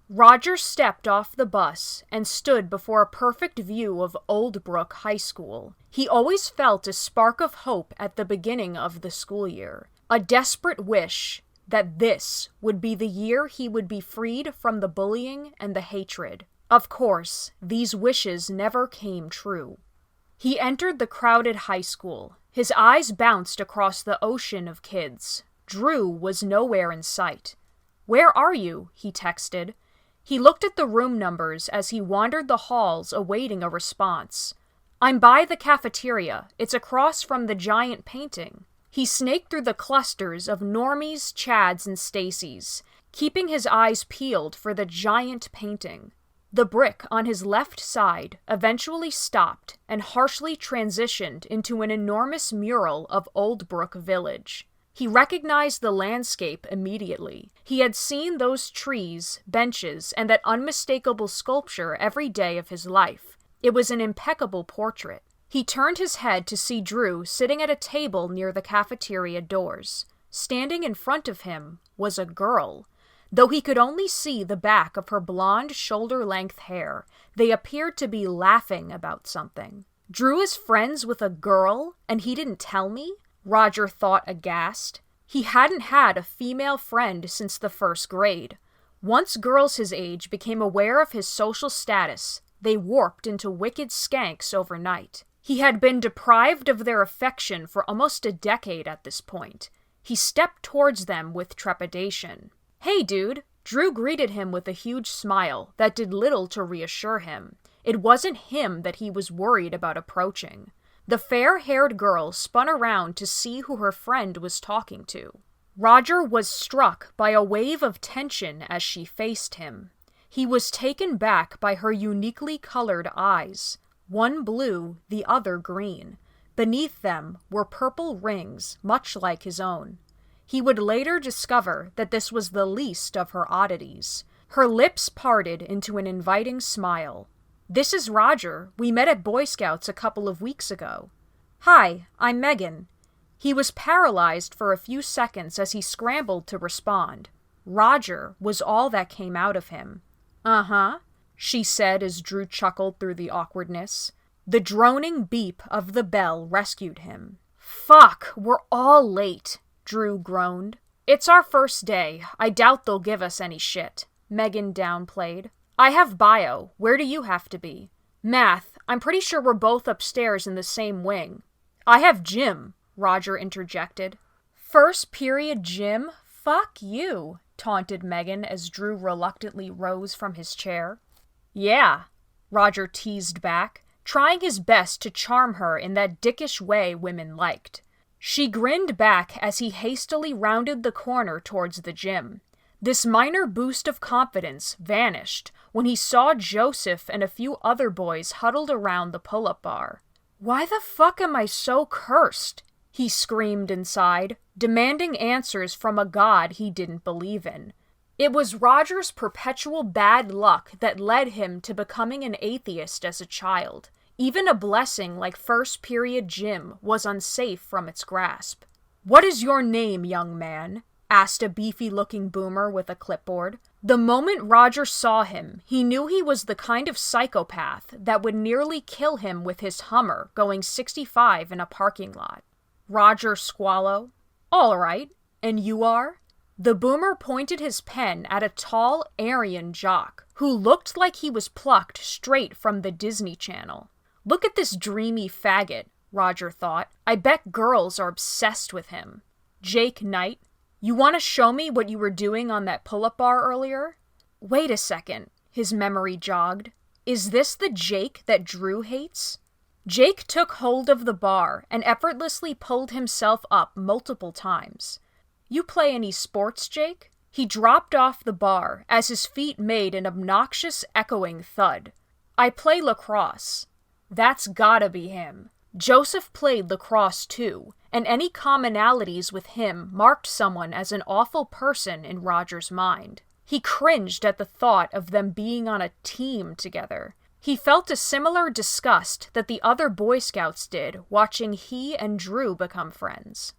Roger stepped off the bus and stood before a perfect view of Old Brook High School. He always felt a spark of hope at the beginning of the school year, a desperate wish that this would be the year he would be freed from the bullying and the hatred. Of course, these wishes never came true. He entered the crowded high school. His eyes bounced across the ocean of kids. Drew was nowhere in sight. "Where are you?" he texted. He looked at the room numbers as he wandered the halls awaiting a response. "I'm by the cafeteria. It's across from the giant painting." He snaked through the clusters of Normies, Chads, and Stacys, keeping his eyes peeled for the giant painting. The brick on his left side eventually stopped and harshly transitioned into an enormous mural of Old Brook Village. He recognized the landscape immediately. He had seen those trees, benches, and that unmistakable sculpture every day of his life. It was an impeccable portrait. He turned his head to see Drew sitting at a table near the cafeteria doors. Standing in front of him was a girl. Though he could only see the back of her blonde, shoulder-length hair, they appeared to be laughing about something. Drew is friends with a girl, and he didn't tell me? Roger thought aghast. He hadn't had a female friend since the first grade. Once girls his age became aware of his social status, they warped into wicked skanks overnight. He had been deprived of their affection for almost a decade at this point. He stepped towards them with trepidation. "Hey, dude!" Drew greeted him with a huge smile that did little to reassure him. It wasn't him that he was worried about approaching. The fair-haired girl spun around to see who her friend was talking to. Roger was struck by a wave of tension as she faced him. He was taken back by her uniquely colored eyes, one blue, the other green. Beneath them were purple rings, much like his own. He would later discover that this was the least of her oddities. Her lips parted into an inviting smile. "This is Roger. We met at Boy Scouts a couple of weeks ago." "Hi, I'm Megan." He was paralyzed for a few seconds as he scrambled to respond. Roger was all that came out of him. "Uh-huh," she said as Drew chuckled through the awkwardness. The droning beep of the bell rescued him. "Fuck, we're all late," Drew groaned. "It's our first day. I doubt they'll give us any shit," Megan downplayed. "I have bio. Where do you have to be?" "Math. I'm pretty sure we're both upstairs in the same wing." "I have gym," Roger interjected. "First period gym? Fuck you," taunted Megan as Drew reluctantly rose from his chair. "Yeah," Roger teased back, trying his best to charm her in that dickish way women liked. She grinned back as he hastily rounded the corner towards the gym. This minor boost of confidence vanished when he saw Joseph and a few other boys huddled around the pull-up bar. "Why the fuck am I so cursed?" he screamed inside, demanding answers from a god he didn't believe in. It was Roger's perpetual bad luck that led him to becoming an atheist as a child. Even a blessing like first period gym was unsafe from its grasp. "What is your name, young man?" asked a beefy-looking boomer with a clipboard. The moment Roger saw him, he knew he was the kind of psychopath that would nearly kill him with his Hummer going 65 in a parking lot. "Roger Squallow." "All right. And you are?" The boomer pointed his pen at a tall Aryan jock who looked like he was plucked straight from the Disney Channel. "Look at this dreamy faggot," Roger thought. "I bet girls are obsessed with him." "Jake Knight. You want to show me what you were doing on that pull-up bar earlier?" "Wait a second," his memory jogged. "Is this the Jake that Drew hates?" Jake took hold of the bar and effortlessly pulled himself up multiple times. "You play any sports, Jake?" He dropped off the bar as his feet made an obnoxious echoing thud. "I play lacrosse." That's gotta be him. Joseph played lacrosse too, and any commonalities with him marked someone as an awful person in Roger's mind. He cringed at the thought of them being on a team together. He felt a similar disgust that the other Boy Scouts did watching he and Drew become friends.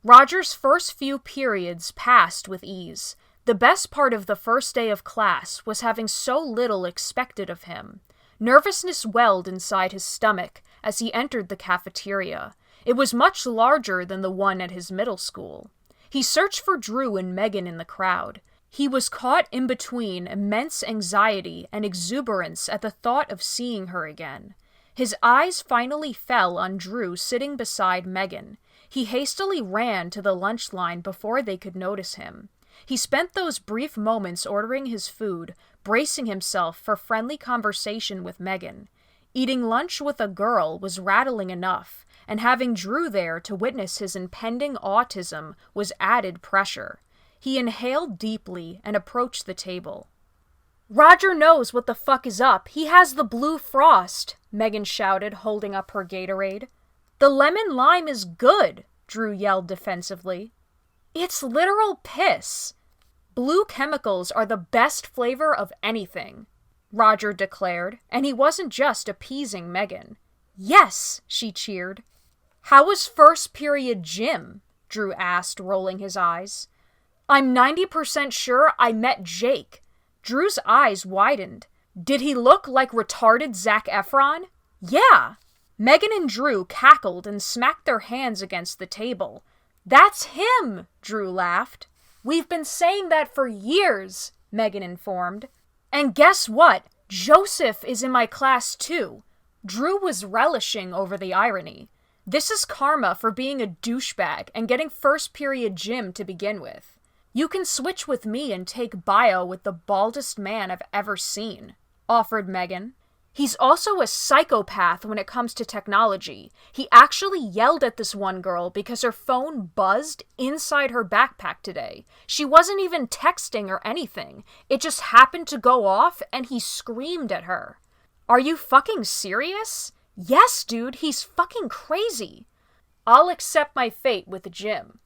Roger's first few periods passed with ease. The best part of the first day of class was having so little expected of him. Nervousness welled inside his stomach as he entered the cafeteria. It was much larger than the one at his middle school. He searched for Drew and Megan in the crowd. He was caught in between immense anxiety and exuberance at the thought of seeing her again. His eyes finally fell on Drew sitting beside Megan. He hastily ran to the lunch line before they could notice him. He spent those brief moments ordering his food, bracing himself for friendly conversation with Megan. Eating lunch with a girl was rattling enough, and having Drew there to witness his impending autism was added pressure. He inhaled deeply and approached the table. "Roger knows what the fuck is up. He has the blue frost," Megan shouted, holding up her Gatorade. "The lemon lime is good," Drew yelled defensively. "It's literal piss. Blue chemicals are the best flavor of anything," Roger declared, and he wasn't just appeasing Megan. "Yes," she cheered. "How was first period gym?" Drew asked, rolling his eyes. "I'm 90% sure I met Jake." Drew's eyes widened. "Did he look like retarded Zac Efron?" "Yeah." Megan and Drew cackled and smacked their hands against the table. "That's him!" Drew laughed. "We've been saying that for years," Megan informed. "And guess what? Joseph is in my class too." Drew was relishing over the irony. This is karma for being a douchebag and getting first period gym to begin with. "You can switch with me and take bio with the baldest man I've ever seen," offered Megan. "He's also a psychopath when it comes to technology. He actually yelled at this one girl because her phone buzzed inside her backpack today. She wasn't even texting or anything. It just happened to go off and he screamed at her." "Are you fucking serious?" "Yes, dude, he's fucking crazy." "I'll accept my fate with Jim."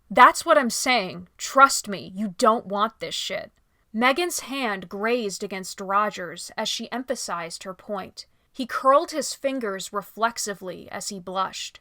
"That's what I'm saying. Trust me, you don't want this shit." Megan's hand grazed against Roger's as she emphasized her point. He curled his fingers reflexively as he blushed.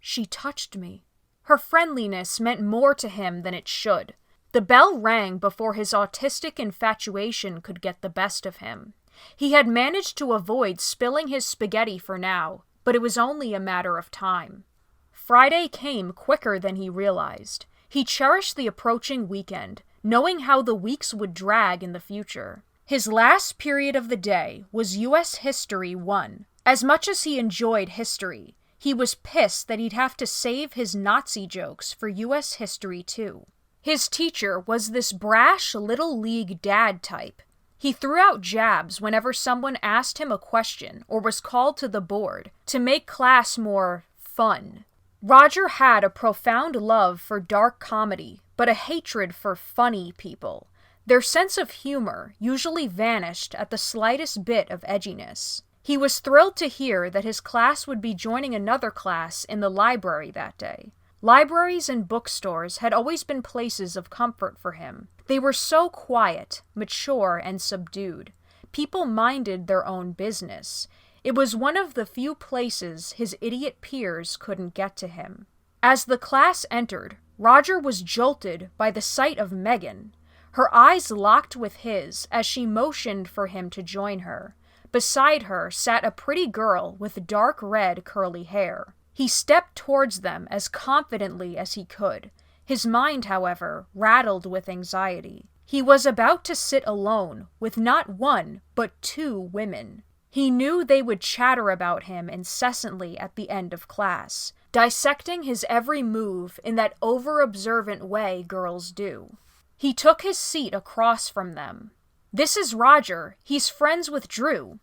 "She touched me." Her friendliness meant more to him than it should. The bell rang before his autistic infatuation could get the best of him. He had managed to avoid spilling his spaghetti for now, but it was only a matter of time. Friday came quicker than he realized. He cherished the approaching weekend, knowing how the weeks would drag in the future. His last period of the day was U.S. History 1. As much as he enjoyed history, he was pissed that he'd have to save his Nazi jokes for U.S. History 2. His teacher was this brash, little league dad type. He threw out jabs whenever someone asked him a question or was called to the board to make class more fun. Roger had a profound love for dark comedy, but a hatred for funny people. Their sense of humor usually vanished at the slightest bit of edginess. He was thrilled to hear that his class would be joining another class in the library that day. Libraries and bookstores had always been places of comfort for him. They were so quiet, mature, and subdued. People minded their own business. It was one of the few places his idiot peers couldn't get to him. As the class entered, Roger was jolted by the sight of Megan. Her eyes locked with his as she motioned for him to join her. Beside her sat a pretty girl with dark red curly hair. He stepped towards them as confidently as he could. His mind, however, rattled with anxiety. He was about to sit alone with not one, but 2 women. He knew they would chatter about him incessantly at the end of class, dissecting his every move in that over-observant way girls do. He took his seat across from them. "This is Roger. He's friends with Drew."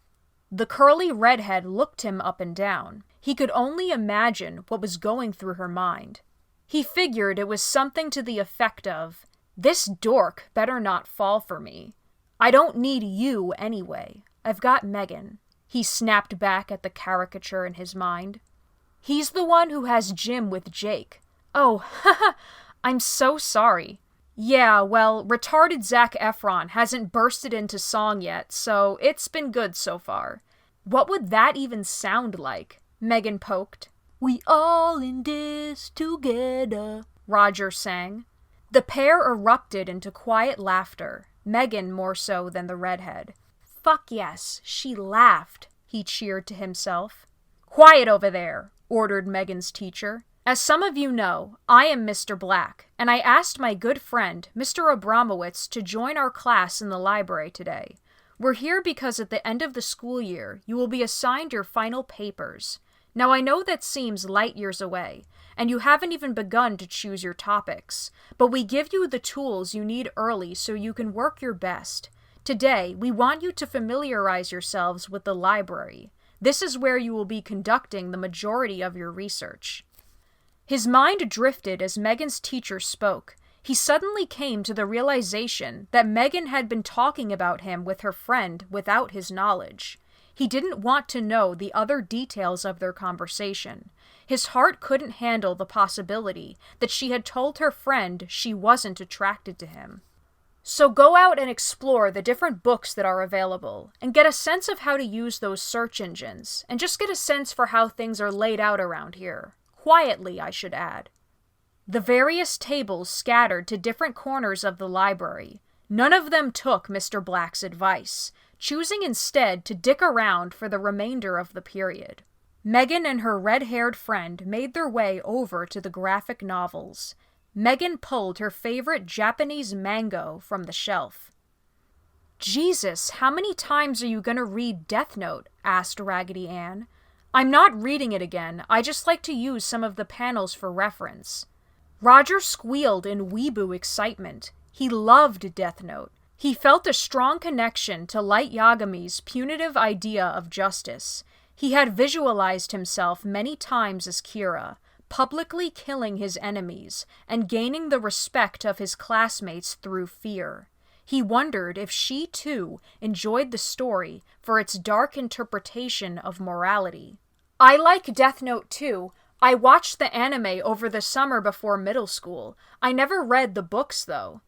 The curly redhead looked him up and down. He could only imagine what was going through her mind. He figured it was something to the effect of, "This dork better not fall for me. I don't need you anyway. I've got Megan." He snapped back at the caricature in his mind. "He's the one who has gym with Jake." "Oh, haha, I'm so sorry." "Yeah, well, retarded Zac Efron hasn't bursted into song yet, so it's been good so far." "What would that even sound like?" Megan poked. "We all in this together," Roger sang. The pair erupted into quiet laughter, Megan more so than the redhead. "Fuck yes, she laughed," he cheered to himself. "Quiet over there," ordered Megan's teacher. "As some of you know, I am Mr. Black, and I asked my good friend, Mr. Abramowitz, to join our class in the library today. We're here because at the end of the school year, you will be assigned your final papers. Now I know that seems light years away, and you haven't even begun to choose your topics, but we give you the tools you need early so you can work your best. Today, we want you to familiarize yourselves with the library. This is where you will be conducting the majority of your research." His mind drifted as Megan's teacher spoke. He suddenly came to the realization that Megan had been talking about him with her friend without his knowledge. He didn't want to know the other details of their conversation. His heart couldn't handle the possibility that she had told her friend she wasn't attracted to him. So go out and explore the different books that are available, and get a sense of how to use those search engines, and just get a sense for how things are laid out around here. Quietly, I should add. The various tables scattered to different corners of the library. None of them took Mr. Black's advice, choosing instead to dick around for the remainder of the period. Megan and her red-haired friend made their way over to the graphic novels. Megan pulled her favorite Japanese mango from the shelf. "Jesus, how many times are you going to read Death Note?" asked Raggedy Ann. "I'm not reading it again, I just like to use some of the panels for reference." Roger squealed in weeboo excitement. He loved Death Note. He felt a strong connection to Light Yagami's punitive idea of justice. He had visualized himself many times as Kira, publicly killing his enemies and gaining the respect of his classmates through fear. He wondered if she, too, enjoyed the story for its dark interpretation of morality. "I like Death Note, too. I watched the anime over the summer before middle school. I never read the books, though."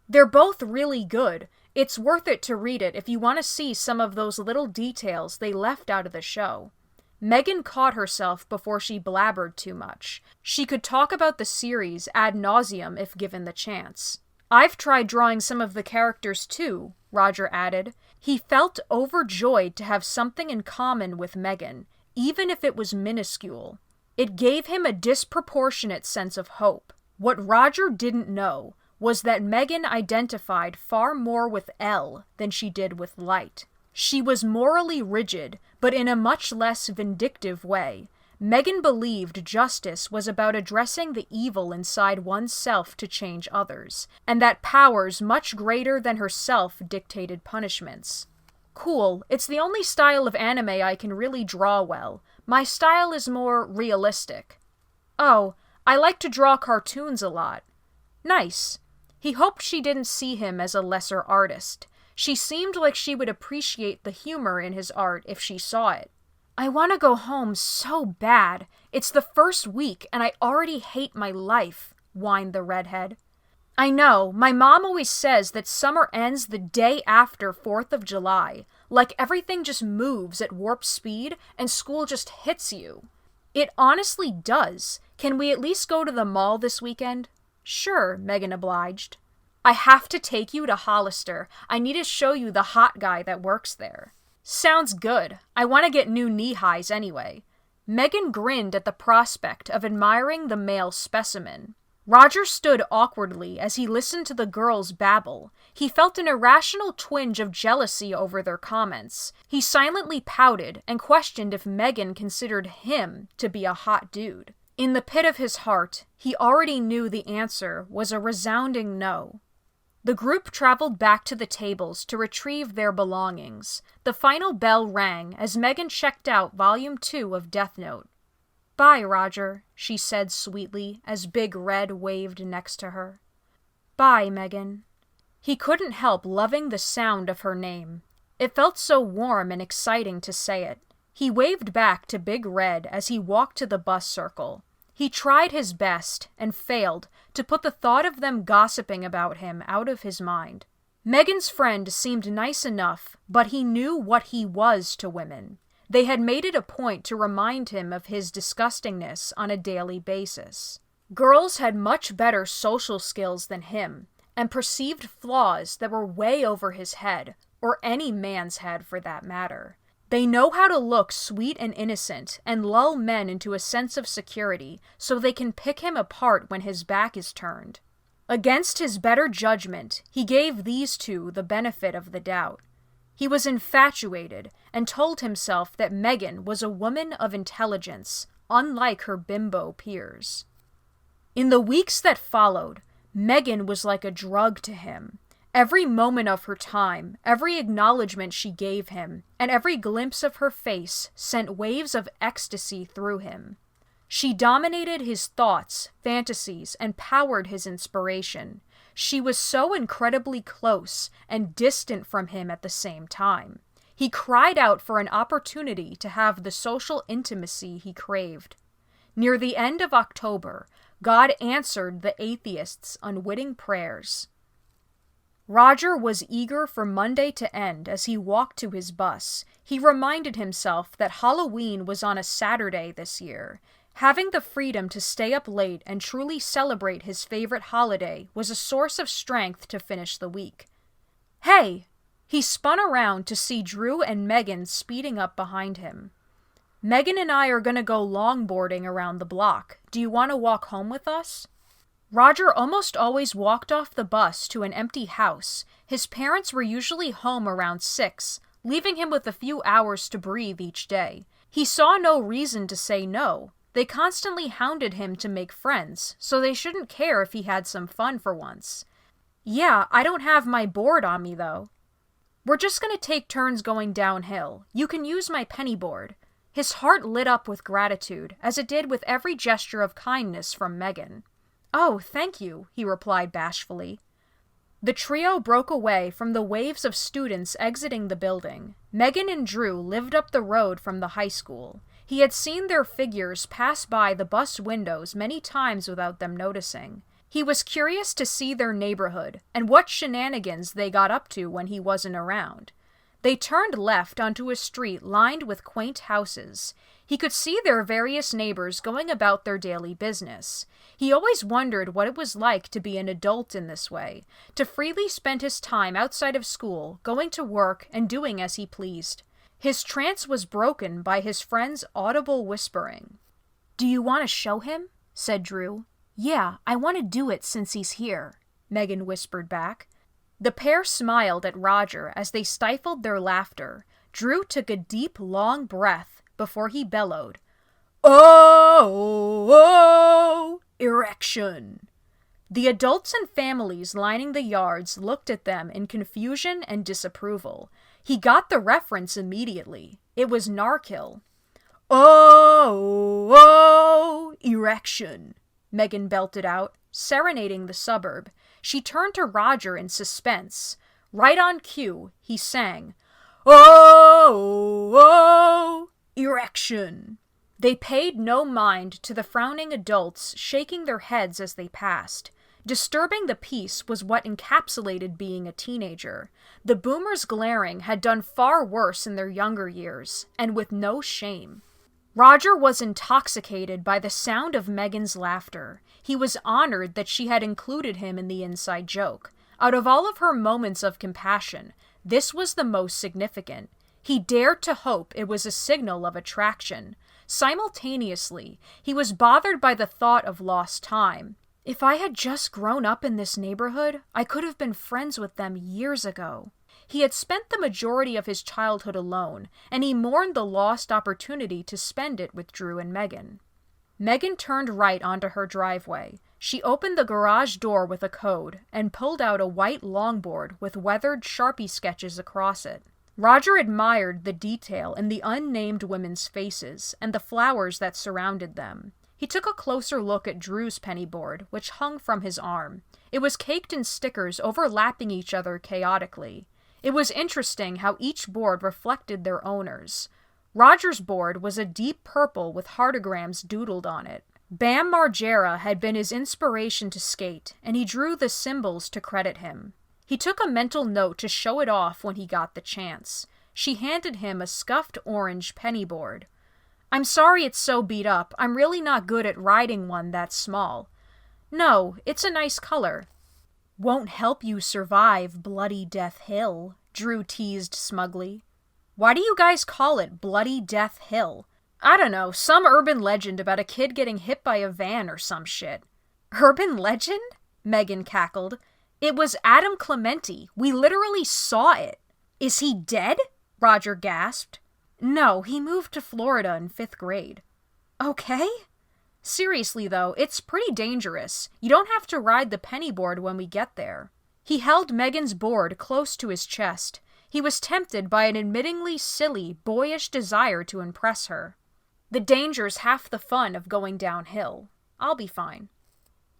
"They're both really good. It's worth it to read it if you want to see some of those little details they left out of the show." Megan caught herself before she blabbered too much. She could talk about the series ad nauseum if given the chance. "I've tried drawing some of the characters too," Roger added. He felt overjoyed to have something in common with Megan, even if it was minuscule. It gave him a disproportionate sense of hope. What Roger didn't know was that Megan identified far more with L than she did with Light. She was morally rigid, but in a much less vindictive way. Megan believed justice was about addressing the evil inside oneself to change others, and that powers much greater than herself dictated punishments. "Cool, it's the only style of anime I can really draw well. My style is more realistic." "Oh, I like to draw cartoons a lot." "Nice." He hoped she didn't see him as a lesser artist. She seemed like she would appreciate the humor in his art if she saw it. "I want to go home so bad. It's the first week, and I already hate my life," whined the redhead. "I know, my mom always says that summer ends the day after 4th of July. Like everything just moves at warp speed, and school just hits you." "It honestly does. Can we at least go to the mall this weekend?" "Sure," Megan obliged. "I have to take you to Hollister. I need to show you the hot guy that works there." "Sounds good. I want to get new knee-highs anyway." Megan grinned at the prospect of admiring the male specimen. Roger stood awkwardly as he listened to the girls babble. He felt an irrational twinge of jealousy over their comments. He silently pouted and questioned if Megan considered him to be a hot dude. In the pit of his heart, he already knew the answer was a resounding no. The group traveled back to the tables to retrieve their belongings. The final bell rang as Megan checked out Volume 2 of Death Note. "Bye, Roger," she said sweetly as Big Red waved next to her. "Bye, Megan." He couldn't help loving the sound of her name. It felt so warm and exciting to say it. He waved back to Big Red as he walked to the bus circle. He tried his best, and failed, to put the thought of them gossiping about him out of his mind. Megan's friend seemed nice enough, but he knew what he was to women. They had made it a point to remind him of his disgustingness on a daily basis. Girls had much better social skills than him, and perceived flaws that were way over his head, or any man's head for that matter. They know how to look sweet and innocent and lull men into a sense of security so they can pick him apart when his back is turned. Against his better judgment, he gave these two the benefit of the doubt. He was infatuated and told himself that Megan was a woman of intelligence, unlike her bimbo peers. In the weeks that followed, Megan was like a drug to him. Every moment of her time, every acknowledgement she gave him, and every glimpse of her face sent waves of ecstasy through him. She dominated his thoughts, fantasies, and powered his inspiration. She was so incredibly close and distant from him at the same time. He cried out for an opportunity to have the social intimacy he craved. Near the end of October, God answered the atheist's unwitting prayers. Roger was eager for Monday to end as he walked to his bus. He reminded himself that Halloween was on a Saturday this year. Having the freedom to stay up late and truly celebrate his favorite holiday was a source of strength to finish the week. Hey! He spun around to see Drew and Megan speeding up behind him. Megan and I are gonna go longboarding around the block. Do you want to walk home with us? Roger almost always walked off the bus to an empty house. His parents were usually home around 6, leaving him with a few hours to breathe each day. He saw no reason to say no. They constantly hounded him to make friends, so they shouldn't care if he had some fun for once. Yeah, I don't have my board on me, though. We're just gonna take turns going downhill. You can use my penny board. His heart lit up with gratitude, as it did with every gesture of kindness from Megan. Oh, thank you, he replied bashfully. The trio broke away from the waves of students exiting the building. Megan and Drew lived up the road from the high school. He had seen their figures pass by the bus windows many times without them noticing. He was curious to see their neighborhood and what shenanigans they got up to when he wasn't around. They turned left onto a street lined with quaint houses. He could see their various neighbors going about their daily business. He always wondered what it was like to be an adult in this way, to freely spend his time outside of school, going to work and doing as he pleased. His trance was broken by his friend's audible whispering. Do you want to show him? Said Drew. Yeah, I want to do it since he's here, Megan whispered back. The pair smiled at Roger as they stifled their laughter. Drew took a deep, long breath before he bellowed, "Oh, oh, erection!" The adults and families lining the yards looked at them in confusion and disapproval. He got the reference immediately. It was Narkill. "Oh, oh, erection!" Megan belted out, serenading the suburb. She turned to Roger in suspense. Right on cue, he sang, "Oh, oh, erection!" They paid no mind to the frowning adults shaking their heads as they passed. Disturbing the peace was what encapsulated being a teenager. The boomers glaring had done far worse in their younger years, and with no shame. Roger was intoxicated by the sound of Megan's laughter. He was honored that she had included him in the inside joke. Out of all of her moments of compassion, this was the most significant. He dared to hope it was a signal of attraction. Simultaneously, he was bothered by the thought of lost time. If I had just grown up in this neighborhood, I could have been friends with them years ago. He had spent the majority of his childhood alone, and he mourned the lost opportunity to spend it with Drew and Megan. Megan turned right onto her driveway. She opened the garage door with a code and pulled out a white longboard with weathered Sharpie sketches across it. Roger admired the detail in the unnamed women's faces and the flowers that surrounded them. He took a closer look at Drew's penny board, which hung from his arm. It was caked in stickers overlapping each other chaotically. It was interesting how each board reflected their owners. Roger's board was a deep purple with heartograms doodled on it. Bam Margera had been his inspiration to skate, and he drew the symbols to credit him. He took a mental note to show it off when he got the chance. She handed him a scuffed orange penny board. "I'm sorry it's so beat up. I'm really not good at riding one that small. No, it's a nice color. Won't help you survive Bloody Death Hill, Drew teased smugly. Why do you guys call it Bloody Death Hill? I don't know, some urban legend about a kid getting hit by a van or some shit. Urban legend? Megan cackled. It was Adam Clementi. We literally saw it. Is he dead? Roger gasped. No, he moved to Florida in 5th grade. Okay? Seriously though, it's pretty dangerous. You don't have to ride the penny board when we get there. He held Megan's board close to his chest. He was tempted by an admittingly silly, boyish desire to impress her. The danger's half the fun of going downhill. I'll be fine.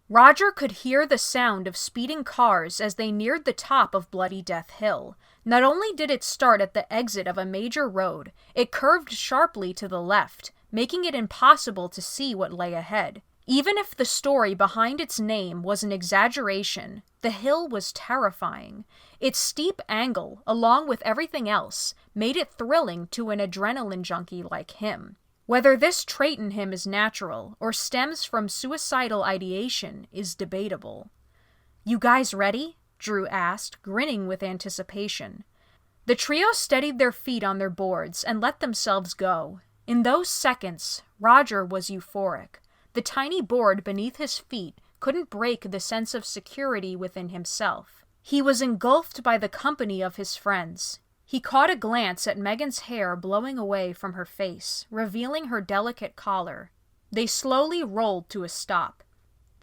Roger could hear the sound of speeding cars as they neared the top of Bloody Death Hill. Not only did it start at the exit of a major road, it curved sharply to the left, making it impossible to see what lay ahead. Even if the story behind its name was an exaggeration, the hill was terrifying. Its steep angle, along with everything else, made it thrilling to an adrenaline junkie like him. Whether this trait in him is natural or stems from suicidal ideation is debatable. You guys ready? Drew asked, grinning with anticipation. The trio steadied their feet on their boards and let themselves go. In those seconds, Roger was euphoric. The tiny board beneath his feet couldn't break the sense of security within himself. He was engulfed by the company of his friends. He caught a glance at Megan's hair blowing away from her face, revealing her delicate collar. They slowly rolled to a stop.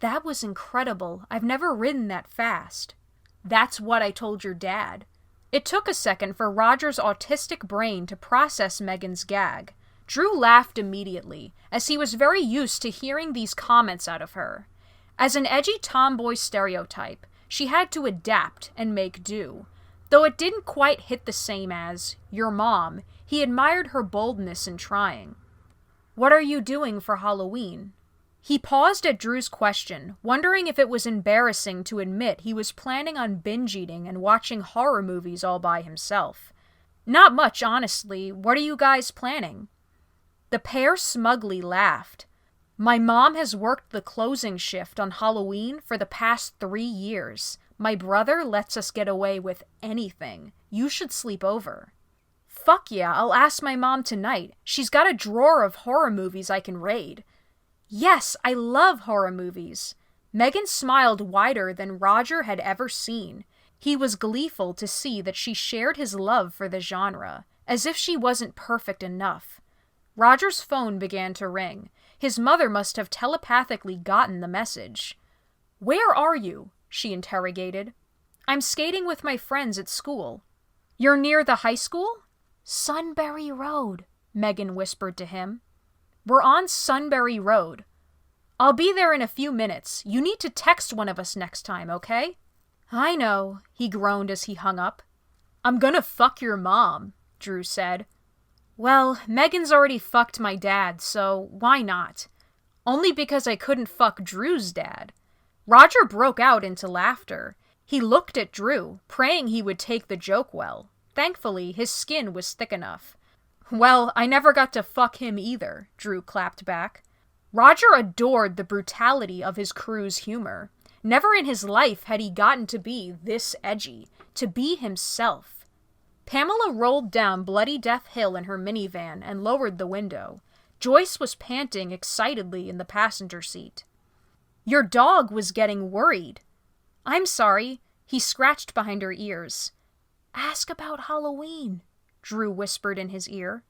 That was incredible. I've never ridden that fast. That's what I told your dad. It took a second for Roger's autistic brain to process Megan's gag. Drew laughed immediately, as he was very used to hearing these comments out of her. As an edgy tomboy stereotype, she had to adapt and make do. Though it didn't quite hit the same as your mom, he admired her boldness in trying. What are you doing for Halloween? He paused at Drew's question, wondering if it was embarrassing to admit he was planning on binge-eating and watching horror movies all by himself. Not much, honestly. What are you guys planning? The pair smugly laughed. My mom has worked the closing shift on Halloween for the past 3 years. My brother lets us get away with anything. You should sleep over. Fuck yeah, I'll ask my mom tonight. She's got a drawer of horror movies I can raid. Yes, I love horror movies. Megan smiled wider than Roger had ever seen. He was gleeful to see that she shared his love for the genre, as if she wasn't perfect enough. Roger's phone began to ring. His mother must have telepathically gotten the message. Where are you? She interrogated. I'm skating with my friends at school. You're near the high school? Sunbury Road, Megan whispered to him. We're on Sunbury Road. I'll be there in a few minutes. You need to text one of us next time, okay? I know, he groaned as he hung up. I'm gonna fuck your mom, Drew said. Well, Megan's already fucked my dad, so why not? Only because I couldn't fuck Drew's dad. Roger broke out into laughter. He looked at Drew, praying he would take the joke well. Thankfully, his skin was thick enough. Well, I never got to fuck him either, Drew clapped back. Roger adored the brutality of his crew's humor. Never in his life had he gotten to be this edgy, to be himself. Pamela rolled down Bloody Death Hill in her minivan and lowered the window. Joyce was panting excitedly in the passenger seat. Your dog was getting worried. I'm sorry. He scratched behind her ears. Ask about Halloween, Drew whispered in his ear.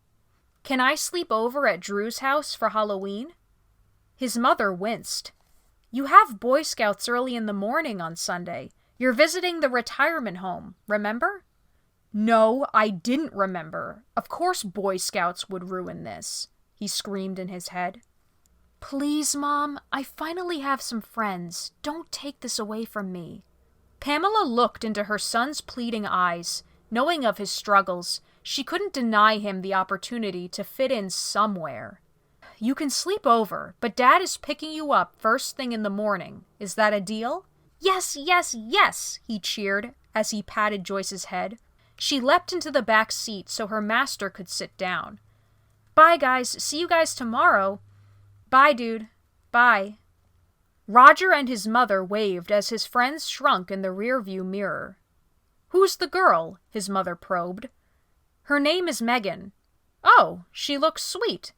Can I sleep over at Drew's house for Halloween? His mother winced. You have Boy Scouts early in the morning on Sunday. You're visiting the retirement home, remember? No, I didn't remember. Of course Boy Scouts would ruin this, he screamed in his head. Please, Mom, I finally have some friends. Don't take this away from me. Pamela looked into her son's pleading eyes. Knowing of his struggles, she couldn't deny him the opportunity to fit in somewhere. You can sleep over, but Dad is picking you up first thing in the morning. Is that a deal? Yes, yes, yes, he cheered as he patted Joyce's head. She leapt into the back seat so her master could sit down. Bye, guys. See you guys tomorrow. Bye, dude. Bye. Roger and his mother waved as his friends shrunk in the rearview mirror. "Who's the girl?" his mother probed. "Her name is Megan." "Oh, she looks sweet."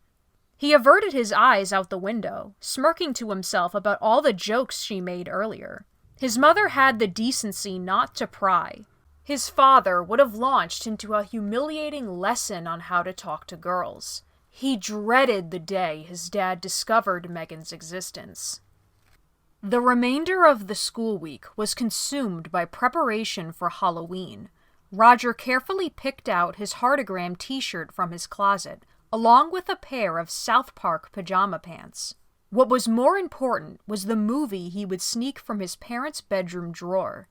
He averted his eyes out the window, smirking to himself about all the jokes she made earlier. His mother had the decency not to pry. His father would have launched into a humiliating lesson on how to talk to girls. He dreaded the day his dad discovered Megan's existence. The remainder of the school week was consumed by preparation for Halloween. Roger carefully picked out his heartogram t-shirt from his closet, along with a pair of South Park pajama pants. What was more important was the movie he would sneak from his parents' bedroom drawer.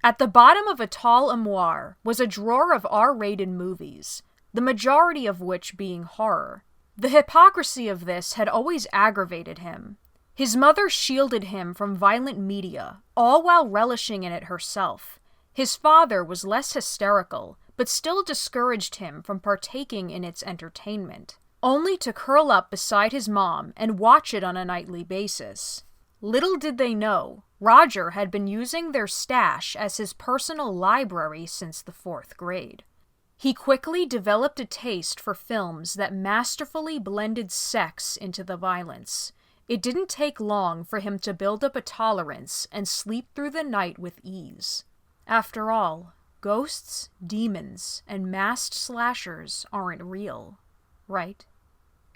At the bottom of a tall armoire was a drawer of R-rated movies, the majority of which being horror. The hypocrisy of this had always aggravated him. His mother shielded him from violent media, all while relishing in it herself. His father was less hysterical, but still discouraged him from partaking in its entertainment, only to curl up beside his mom and watch it on a nightly basis. Little did they know, Roger had been using their stash as his personal library since the 4th grade. He quickly developed a taste for films that masterfully blended sex into the violence. It didn't take long for him to build up a tolerance and sleep through the night with ease. After all, ghosts, demons, and masked slashers aren't real, right?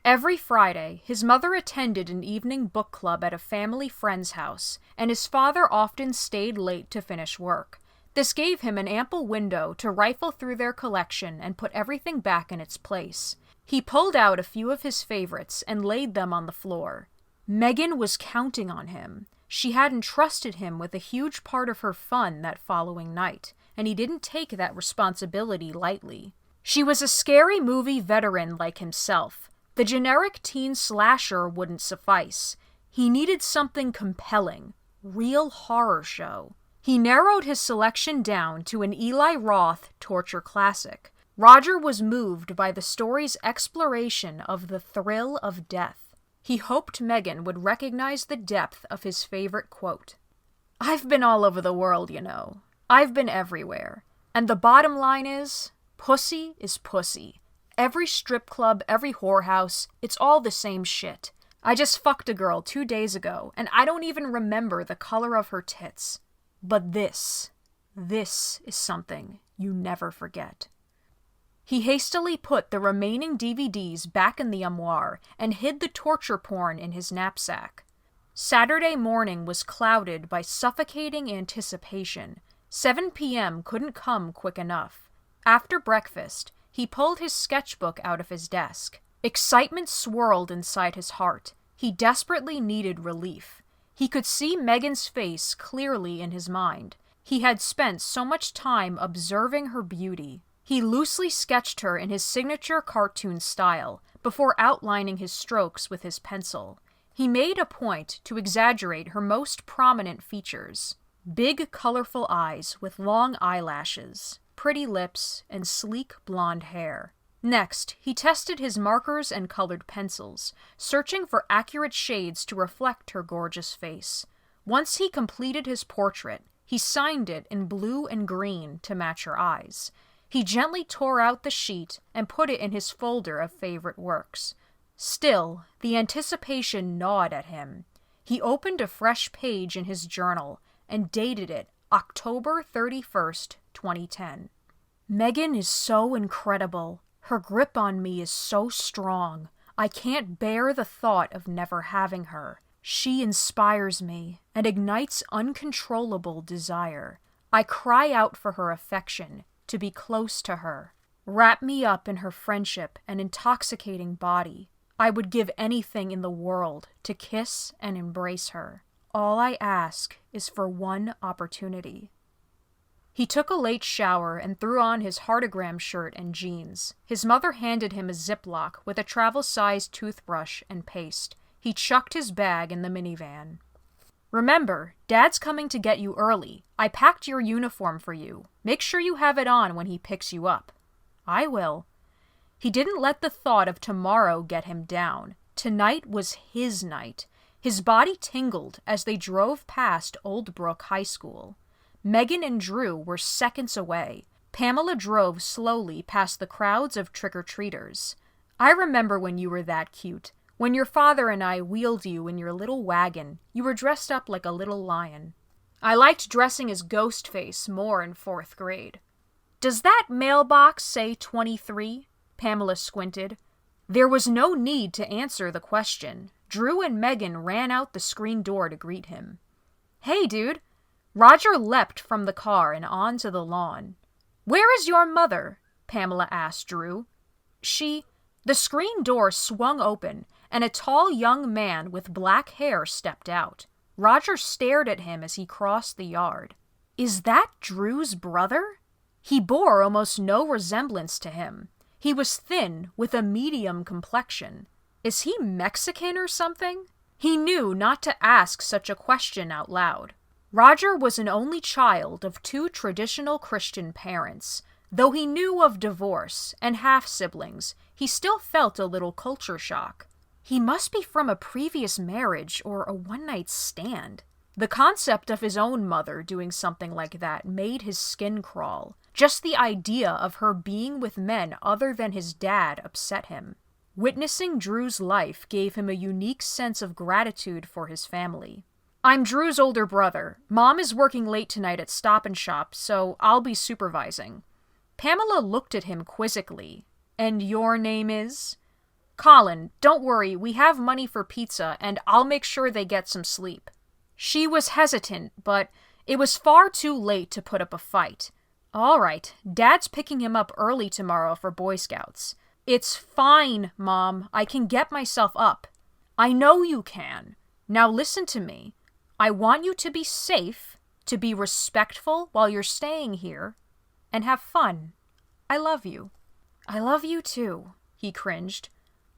Every Friday, his mother attended an evening book club at a family friend's house, and his father often stayed late to finish work. This gave him an ample window to rifle through their collection and put everything back in its place. He pulled out a few of his favorites and laid them on the floor. Megan was counting on him. She had entrusted him with a huge part of her fun that following night, and he didn't take that responsibility lightly. She was a scary movie veteran like himself. The generic teen slasher wouldn't suffice. He needed something compelling. Real horror show. He narrowed his selection down to an Eli Roth torture classic. Roger was moved by the story's exploration of the thrill of death. He hoped Megan would recognize the depth of his favorite quote. "I've been all over the world, you know. I've been everywhere. And the bottom line is, pussy is pussy. Every strip club, every whorehouse, it's all the same shit. I just fucked a girl 2 days ago, and I don't even remember the color of her tits. But this is something you never forget." He hastily put the remaining DVDs back in the armoire and hid the torture porn in his knapsack. Saturday morning was clouded by suffocating anticipation. 7 p.m. couldn't come quick enough. After breakfast, he pulled his sketchbook out of his desk. Excitement swirled inside his heart. He desperately needed relief. He could see Megan's face clearly in his mind. He had spent so much time observing her beauty. He loosely sketched her in his signature cartoon style, before outlining his strokes with his pencil. He made a point to exaggerate her most prominent features. Big, colorful eyes with long eyelashes, pretty lips, and sleek blonde hair. Next, he tested his markers and colored pencils, searching for accurate shades to reflect her gorgeous face. Once he completed his portrait, he signed it in blue and green to match her eyes. He gently tore out the sheet and put it in his folder of favorite works. Still, the anticipation gnawed at him. He opened a fresh page in his journal and dated it October 31st, 2010. "Megan is so incredible. Her grip on me is so strong. I can't bear the thought of never having her. She inspires me and ignites uncontrollable desire. I cry out for her affection, to be close to her. Wrap me up in her friendship and intoxicating body. I would give anything in the world to kiss and embrace her. All I ask is for one opportunity." He took a late shower and threw on his heartogram shirt and jeans. His mother handed him a Ziploc with a travel-sized toothbrush and paste. He chucked his bag in the minivan. "Remember, Dad's coming to get you early. I packed your uniform for you. Make sure you have it on when he picks you up." "I will." He didn't let the thought of tomorrow get him down. Tonight was his night. His body tingled as they drove past Old Brook High School. Megan and Drew were seconds away. Pamela drove slowly past the crowds of trick-or-treaters. I remember when you were that cute. When your father and I wheeled you in your little wagon, you were dressed up like a little lion. I liked dressing as Ghostface more in 4th grade. Does that mailbox say 23? Pamela squinted. There was no need to answer the question. Drew and Megan ran out the screen door to greet him. Hey, dude! Roger leapt from the car and onto the lawn. Where is your mother? Pamela asked Drew. The screen door swung open, and a tall young man with black hair stepped out. Roger stared at him as he crossed the yard. Is that Drew's brother? He bore almost no resemblance to him. He was thin, with a medium complexion. Is he Mexican or something? He knew not to ask such a question out loud. Roger was an only child of 2 traditional Christian parents. Though he knew of divorce and half-siblings, he still felt a little culture shock. He must be from a previous marriage or a one-night stand. The concept of his own mother doing something like that made his skin crawl. Just the idea of her being with men other than his dad upset him. Witnessing Drew's life gave him a unique sense of gratitude for his family. I'm Drew's older brother. Mom is working late tonight at Stop and Shop, so I'll be supervising. Pamela looked at him quizzically. And your name is? Colin, don't worry, we have money for pizza, and I'll make sure they get some sleep. She was hesitant, but it was far too late to put up a fight. All right, Dad's picking him up early tomorrow for Boy Scouts. It's fine, Mom. I can get myself up. I know you can. Now listen to me. I want you to be safe, to be respectful while you're staying here, and have fun. I love you. I love you too, he cringed.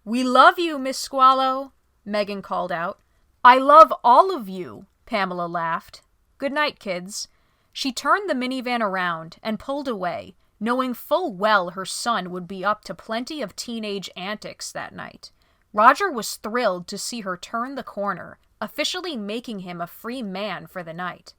We love you, Miss Squallow, Megan called out. I love all of you, Pamela laughed. Good night, kids. She turned the minivan around and pulled away, knowing full well her son would be up to plenty of teenage antics that night. Roger was thrilled to see her turn the corner, officially making him a free man for the night.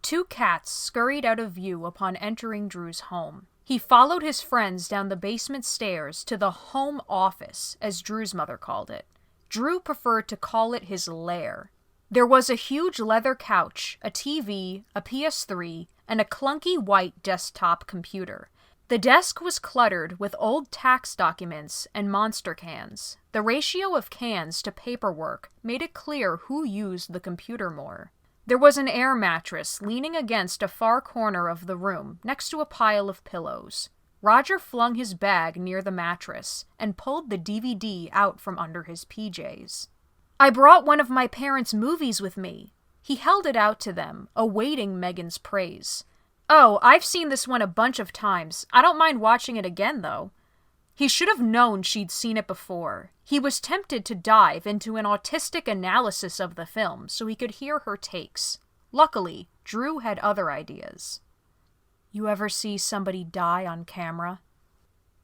2 cats scurried out of view upon entering Drew's home. He followed his friends down the basement stairs to the home office, as Drew's mother called it. Drew preferred to call it his lair. There was a huge leather couch, a TV, a PS3, and a clunky white desktop computer. The desk was cluttered with old tax documents and monster cans. The ratio of cans to paperwork made it clear who used the computer more. There was an air mattress leaning against a far corner of the room, next to a pile of pillows. Roger flung his bag near the mattress and pulled the DVD out from under his PJs. I brought one of my parents' movies with me. He held it out to them, awaiting Megan's praise. Oh, I've seen this one a bunch of times. I don't mind watching it again, though. He should have known she'd seen it before. He was tempted to dive into an autistic analysis of the film so he could hear her takes. Luckily, Drew had other ideas. You ever see somebody die on camera?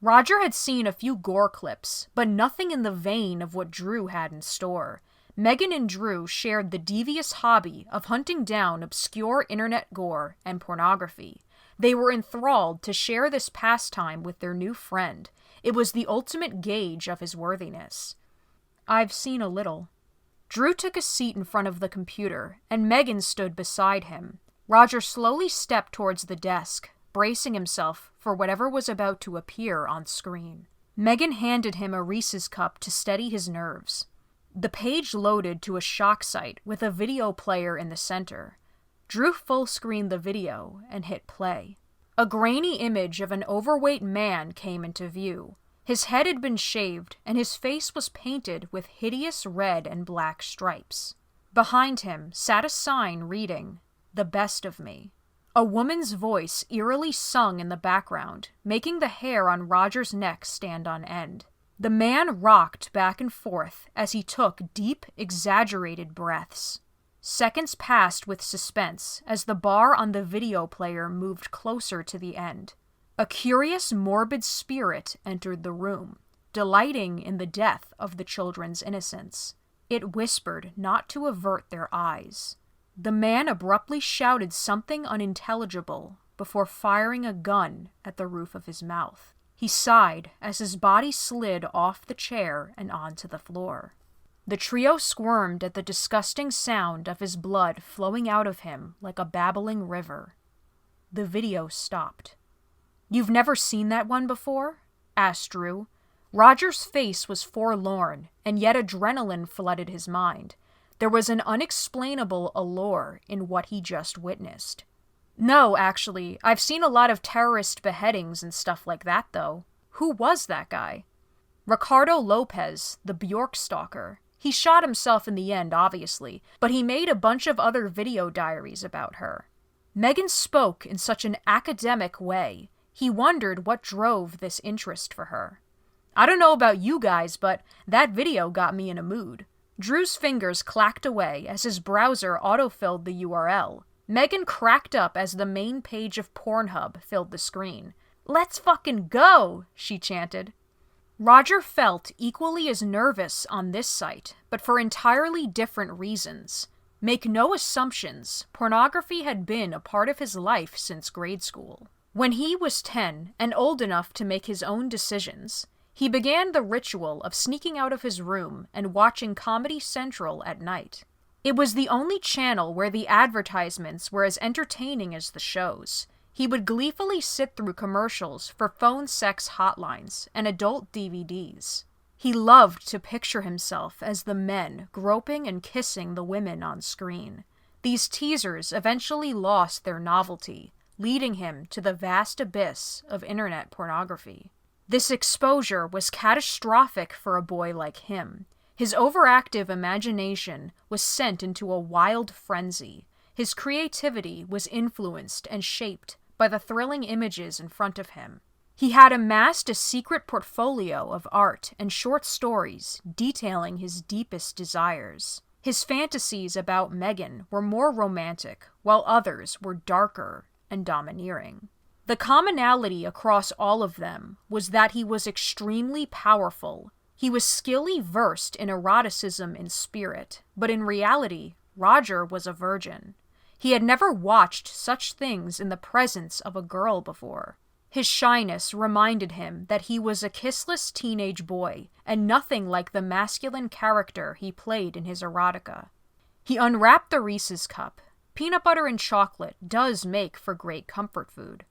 Roger had seen a few gore clips, but nothing in the vein of what Drew had in store. Megan and Drew shared the devious hobby of hunting down obscure internet gore and pornography. They were enthralled to share this pastime with their new friend. It was the ultimate gauge of his worthiness. I've seen a little. Drew took a seat in front of the computer, and Megan stood beside him. Roger slowly stepped towards the desk, bracing himself for whatever was about to appear on screen. Megan handed him a Reese's cup to steady his nerves. The page loaded to a shock site with a video player in the center. Drew full-screened the video and hit play. A grainy image of an overweight man came into view. His head had been shaved, and his face was painted with hideous red and black stripes. Behind him sat a sign reading, "The best of me." A woman's voice eerily sung in the background, making the hair on Roger's neck stand on end. The man rocked back and forth as he took deep, exaggerated breaths. Seconds passed with suspense as the bar on the video player moved closer to the end. A curious, morbid spirit entered the room, delighting in the death of the children's innocence. It whispered not to avert their eyes. The man abruptly shouted something unintelligible before firing a gun at the roof of his mouth. He sighed as his body slid off the chair and onto the floor. The trio squirmed at the disgusting sound of his blood flowing out of him like a babbling river. The video stopped. "You've never seen that one before?" asked Drew. Roger's face was forlorn, and yet adrenaline flooded his mind. There was an unexplainable allure in what he just witnessed. "No, actually. I've seen a lot of terrorist beheadings and stuff like that, though." "Who was that guy?" "Ricardo Lopez, the Bjork stalker. He shot himself in the end, obviously, but he made a bunch of other video diaries about her." Megan spoke in such an academic way. He wondered what drove this interest for her. "I don't know about you guys, but that video got me in a mood." Drew's fingers clacked away as his browser autofilled the URL. Megan cracked up as the main page of Pornhub filled the screen. "Let's fucking go!" she chanted. Roger felt equally as nervous on this site, but for entirely different reasons. Make no assumptions, pornography had been a part of his life since grade school. When he was 10 and old enough to make his own decisions, he began the ritual of sneaking out of his room and watching Comedy Central at night. It was the only channel where the advertisements were as entertaining as the shows. He would gleefully sit through commercials for phone sex hotlines and adult DVDs. He loved to picture himself as the men groping and kissing the women on screen. These teasers eventually lost their novelty, leading him to the vast abyss of internet pornography. This exposure was catastrophic for a boy like him. His overactive imagination was sent into a wild frenzy. His creativity was influenced and shaped by the thrilling images in front of him. He had amassed a secret portfolio of art and short stories detailing his deepest desires. His fantasies about Megan were more romantic, while others were darker and domineering. The commonality across all of them was that he was extremely powerful. He was skillfully versed in eroticism in spirit, but in reality, Roger was a virgin. He had never watched such things in the presence of a girl before. His shyness reminded him that he was a kissless teenage boy, and nothing like the masculine character he played in his erotica. He unwrapped the Reese's cup. Peanut butter and chocolate does make for great comfort food.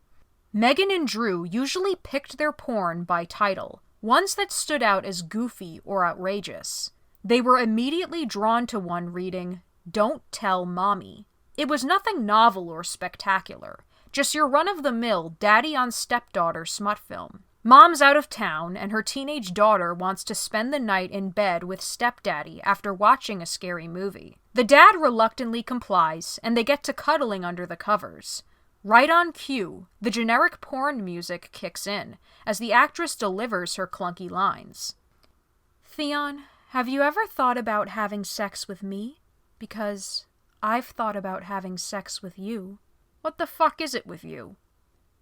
Megan and Drew usually picked their porn by title, ones that stood out as goofy or outrageous. They were immediately drawn to one reading, "Don't Tell Mommy." It was nothing novel or spectacular, just your run-of-the-mill daddy-on-stepdaughter smut film. Mom's out of town, and her teenage daughter wants to spend the night in bed with stepdaddy after watching a scary movie. The dad reluctantly complies, and they get to cuddling under the covers. Right on cue, the generic porn music kicks in, as the actress delivers her clunky lines. "Theon, have you ever thought about having sex with me? Because I've thought about having sex with you." "What the fuck is it with you?"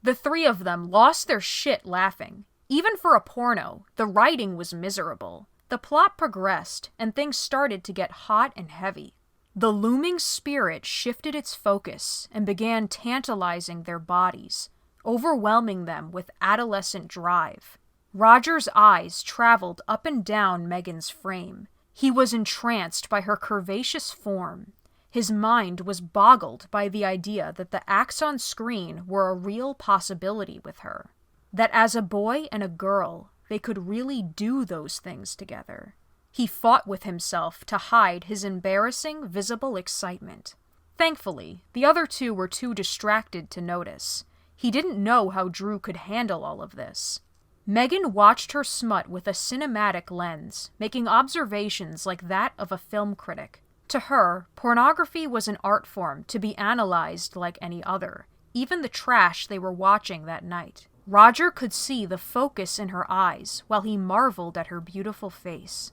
The three of them lost their shit laughing. Even for a porno, the writing was miserable. The plot progressed, and things started to get hot and heavy. The looming spirit shifted its focus and began tantalizing their bodies, overwhelming them with adolescent drive. Roger's eyes traveled up and down Megan's frame. He was entranced by her curvaceous form. His mind was boggled by the idea that the acts on screen were a real possibility with her. That as a boy and a girl, they could really do those things together. He fought with himself to hide his embarrassing, visible excitement. Thankfully, the other two were too distracted to notice. He didn't know how Drew could handle all of this. Megan watched her smut with a cinematic lens, making observations like that of a film critic. To her, pornography was an art form to be analyzed like any other, even the trash they were watching that night. Roger could see the focus in her eyes while he marveled at her beautiful face.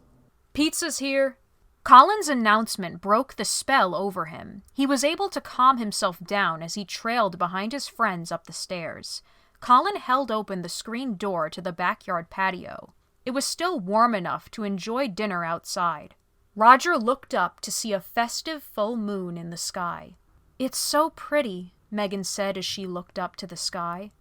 "Pizza's here." Colin's announcement broke the spell over him. He was able to calm himself down as he trailed behind his friends up the stairs. Colin held open the screen door to the backyard patio. It was still warm enough to enjoy dinner outside. Roger looked up to see a festive full moon in the sky. "It's so pretty," Megan said as she looked up to the sky.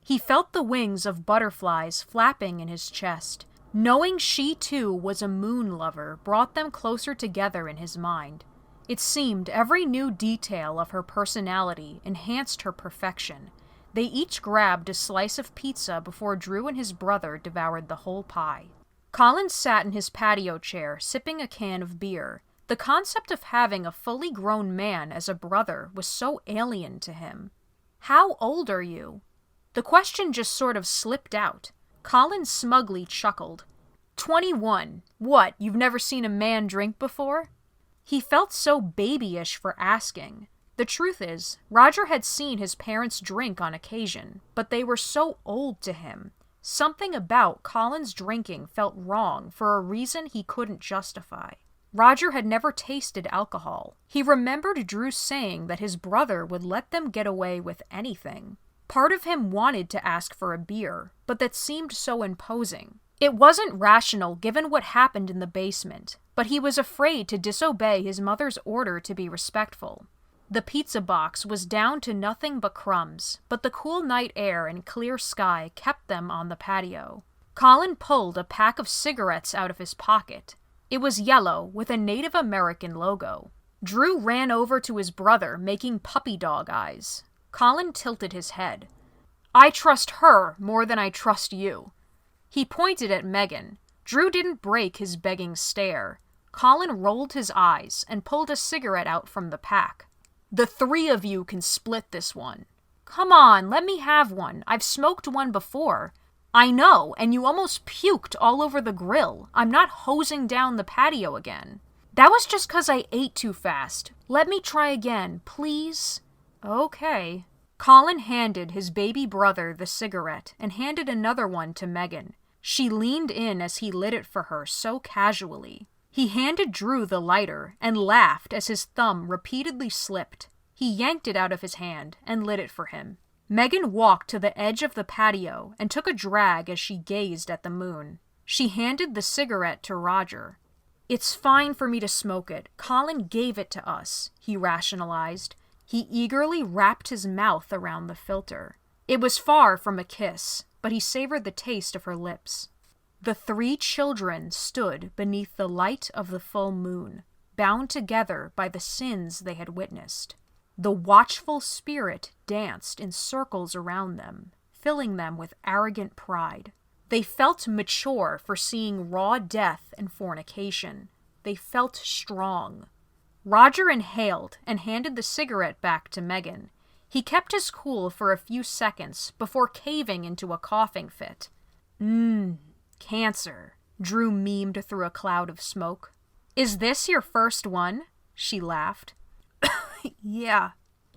He felt the wings of butterflies flapping in his chest. Knowing she too was a moon lover brought them closer together in his mind. It seemed every new detail of her personality enhanced her perfection. They each grabbed a slice of pizza before Drew and his brother devoured the whole pie. Colin sat in his patio chair, sipping a can of beer. The concept of having a fully grown man as a brother was so alien to him. "How old are you?" The question just sort of slipped out. Colin smugly chuckled. 21. What, you've never seen a man drink before? He felt so babyish for asking. The truth is, Roger had seen his parents drink on occasion, but they were so old to him. Something about Colin's drinking felt wrong for a reason he couldn't justify. Roger had never tasted alcohol. He remembered Drew saying that his brother would let them get away with anything. Part of him wanted to ask for a beer, but that seemed so imposing. It wasn't rational given what happened in the basement, but he was afraid to disobey his mother's order to be respectful. The pizza box was down to nothing but crumbs, but the cool night air and clear sky kept them on the patio. Colin pulled a pack of cigarettes out of his pocket. It was yellow, with a Native American logo. Drew ran over to his brother, making puppy dog eyes. Colin tilted his head. "I trust her more than I trust you." He pointed at Megan. Drew didn't break his begging stare. Colin rolled his eyes and pulled a cigarette out from the pack. "The three of you can split this one." "Come on, let me have one. I've smoked one before." "I know, and you almost puked all over the grill. I'm not hosing down the patio again." "That was just 'cause I ate too fast. Let me try again, please." "Okay." Colin handed his baby brother the cigarette and handed another one to Megan. She leaned in as he lit it for her so casually. He handed Drew the lighter and laughed as his thumb repeatedly slipped. He yanked it out of his hand and lit it for him. Megan walked to the edge of the patio and took a drag as she gazed at the moon. She handed the cigarette to Roger. "It's fine for me to smoke it. Colin gave it to us," he rationalized. He eagerly wrapped his mouth around the filter. It was far from a kiss, but he savored the taste of her lips. The three children stood beneath the light of the full moon, bound together by the sins they had witnessed. The watchful spirit danced in circles around them, filling them with arrogant pride. They felt mature for seeing raw death and fornication. They felt strong. Roger inhaled and handed the cigarette back to Megan. He kept his cool for a few seconds before caving into a coughing fit. Cancer, Drew memed through a cloud of smoke. "Is this your first one?" She laughed. "Yeah.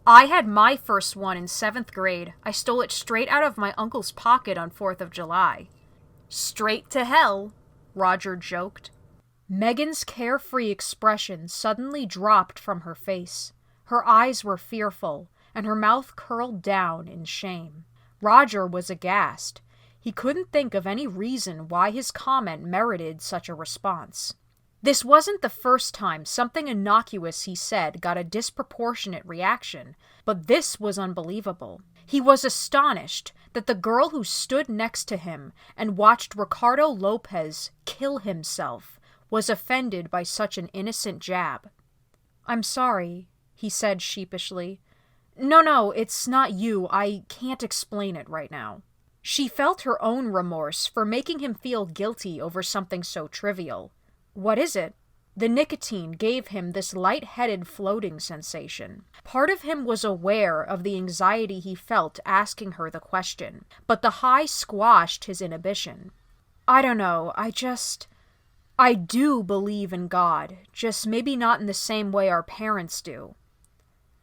I had my first one in 7th grade. I stole it straight out of my uncle's pocket on 4th of July. "Straight to hell," Roger joked. Megan's carefree expression suddenly dropped from her face. Her eyes were fearful, and her mouth curled down in shame. Roger was aghast. He couldn't think of any reason why his comment merited such a response. This wasn't the first time something innocuous he said got a disproportionate reaction, but this was unbelievable. He was astonished that the girl who stood next to him and watched Ricardo Lopez kill himself was offended by such an innocent jab. "I'm sorry," he said sheepishly. No, it's not you. I can't explain it right now." She felt her own remorse for making him feel guilty over something so trivial. "What is it?" The nicotine gave him this light-headed floating sensation. Part of him was aware of the anxiety he felt asking her the question, but the high squashed his inhibition. "I don't know, I do believe in God, just maybe not in the same way our parents do."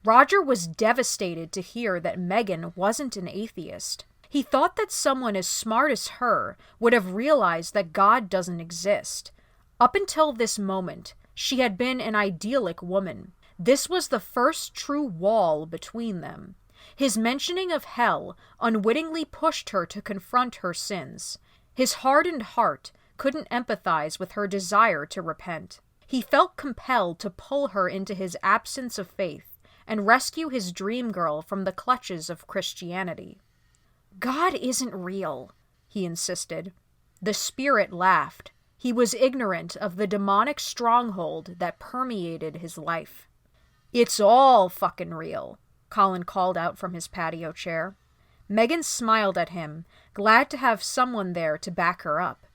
Roger was devastated to hear that Megan wasn't an atheist. He thought that someone as smart as her would have realized that God doesn't exist. Up until this moment, she had been an idyllic woman. This was the first true wall between them. His mentioning of hell unwittingly pushed her to confront her sins. His hardened heart couldn't empathize with her desire to repent. He felt compelled to pull her into his absence of faith and rescue his dream girl from the clutches of Christianity. "God isn't real," he insisted. The spirit laughed. He was ignorant of the demonic stronghold that permeated his life. "It's all fucking real," Colin called out from his patio chair. Megan smiled at him, glad to have someone there to back her up.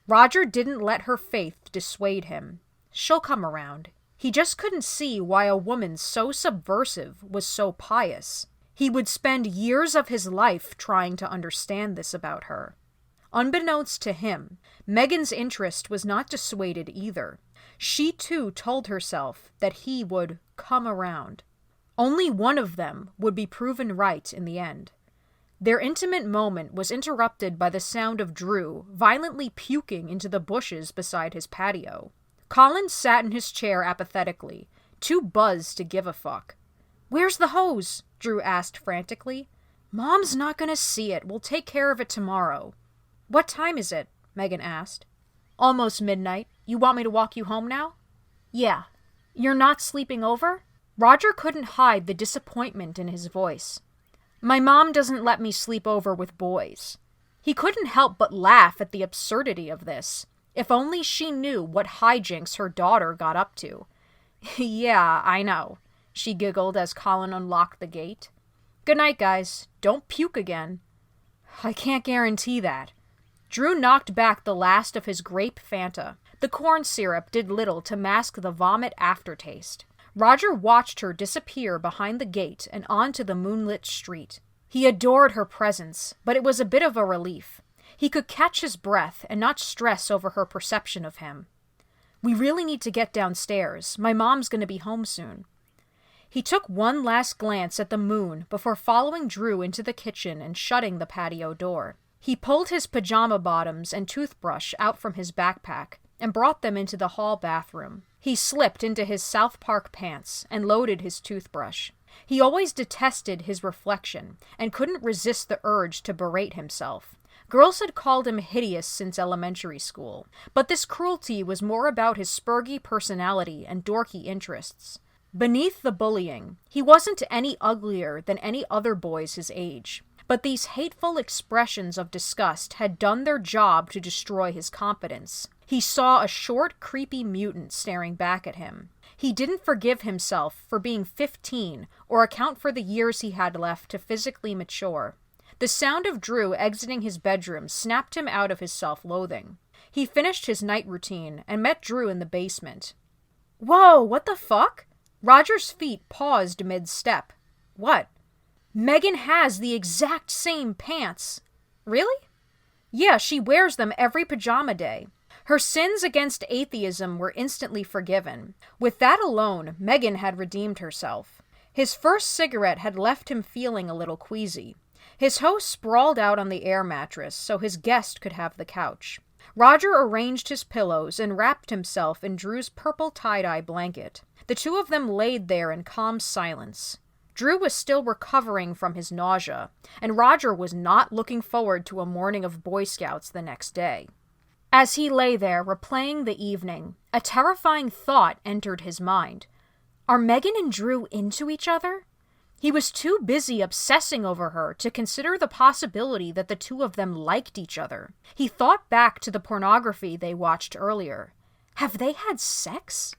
Roger didn't let her faith dissuade him. She'll come around. He just couldn't see why a woman so subversive was so pious. He would spend years of his life trying to understand this about her. Unbeknownst to him, Megan's interest was not dissuaded either. She too told herself that he would come around. Only one of them would be proven right in the end. Their intimate moment was interrupted by the sound of Drew violently puking into the bushes beside his patio. Colin sat in his chair apathetically, too buzzed to give a fuck. "Where's the hose?" Drew asked frantically. "Mom's not gonna see it. We'll take care of it tomorrow." "What time is it?" Megan asked. "Almost midnight. You want me to walk you home now?" "Yeah." "You're not sleeping over?" Roger couldn't hide the disappointment in his voice. "My mom doesn't let me sleep over with boys." He couldn't help but laugh at the absurdity of this. If only she knew what hijinks her daughter got up to. "Yeah, I know," she giggled as Colin unlocked the gate. "Good night, guys. Don't puke again." "I can't guarantee that." Drew knocked back the last of his grape Fanta. The corn syrup did little to mask the vomit aftertaste. Roger watched her disappear behind the gate and onto the moonlit street. He adored her presence, but it was a bit of a relief. He could catch his breath and not stress over her perception of him. "We really need to get downstairs. My mom's going to be home soon." He took one last glance at the moon before following Drew into the kitchen and shutting the patio door. He pulled his pajama bottoms and toothbrush out from his backpack and brought them into the hall bathroom. He slipped into his South Park pants and loaded his toothbrush. He always detested his reflection and couldn't resist the urge to berate himself. Girls had called him hideous since elementary school, but this cruelty was more about his spurgy personality and dorky interests. Beneath the bullying, he wasn't any uglier than any other boys his age, but these hateful expressions of disgust had done their job to destroy his confidence. He saw a short, creepy mutant staring back at him. He didn't forgive himself for being 15 or account for the years he had left to physically mature. The sound of Drew exiting his bedroom snapped him out of his self-loathing. He finished his night routine and met Drew in the basement. "Whoa, what the fuck?" Roger's feet paused mid-step. "What?" "Megan has the exact same pants." "Really?" "Yeah, she wears them every pajama day." Her sins against atheism were instantly forgiven. With that alone, Megan had redeemed herself. His first cigarette had left him feeling a little queasy. His host sprawled out on the air mattress so his guest could have the couch. Roger arranged his pillows and wrapped himself in Drew's purple tie-dye blanket. The two of them laid there in calm silence. Drew was still recovering from his nausea, and Roger was not looking forward to a morning of Boy Scouts the next day. As he lay there replaying the evening, a terrifying thought entered his mind. Are Megan and Drew into each other? He was too busy obsessing over her to consider the possibility that the two of them liked each other. He thought back to the pornography they watched earlier. Have they had sex?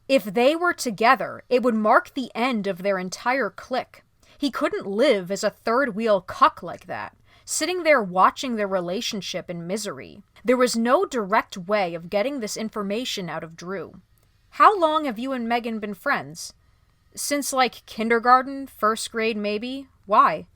If they were together, it would mark the end of their entire clique. He couldn't live as a third-wheel cuck like that, sitting there watching their relationship in misery. There was no direct way of getting this information out of Drew. How long have you and Megan been friends? Since, like, kindergarten, first grade maybe? Why?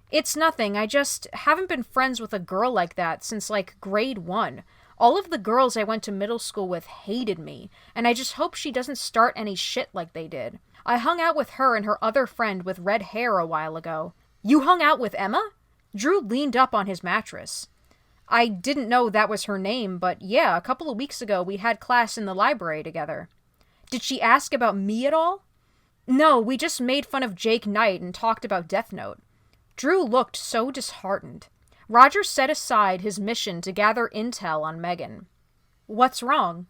It's nothing, I just haven't been friends with a girl like that since, like, grade 1. All of the girls I went to middle school with hated me, and I just hope she doesn't start any shit like they did. I hung out with her and her other friend with red hair a while ago. You hung out with Emma? Drew leaned up on his mattress. I didn't know that was her name, but yeah, a couple of weeks ago we had class in the library together. Did she ask about me at all? No, we just made fun of Jake Knight and talked about Death Note. Drew looked so disheartened. Roger set aside his mission to gather intel on Megan. What's wrong?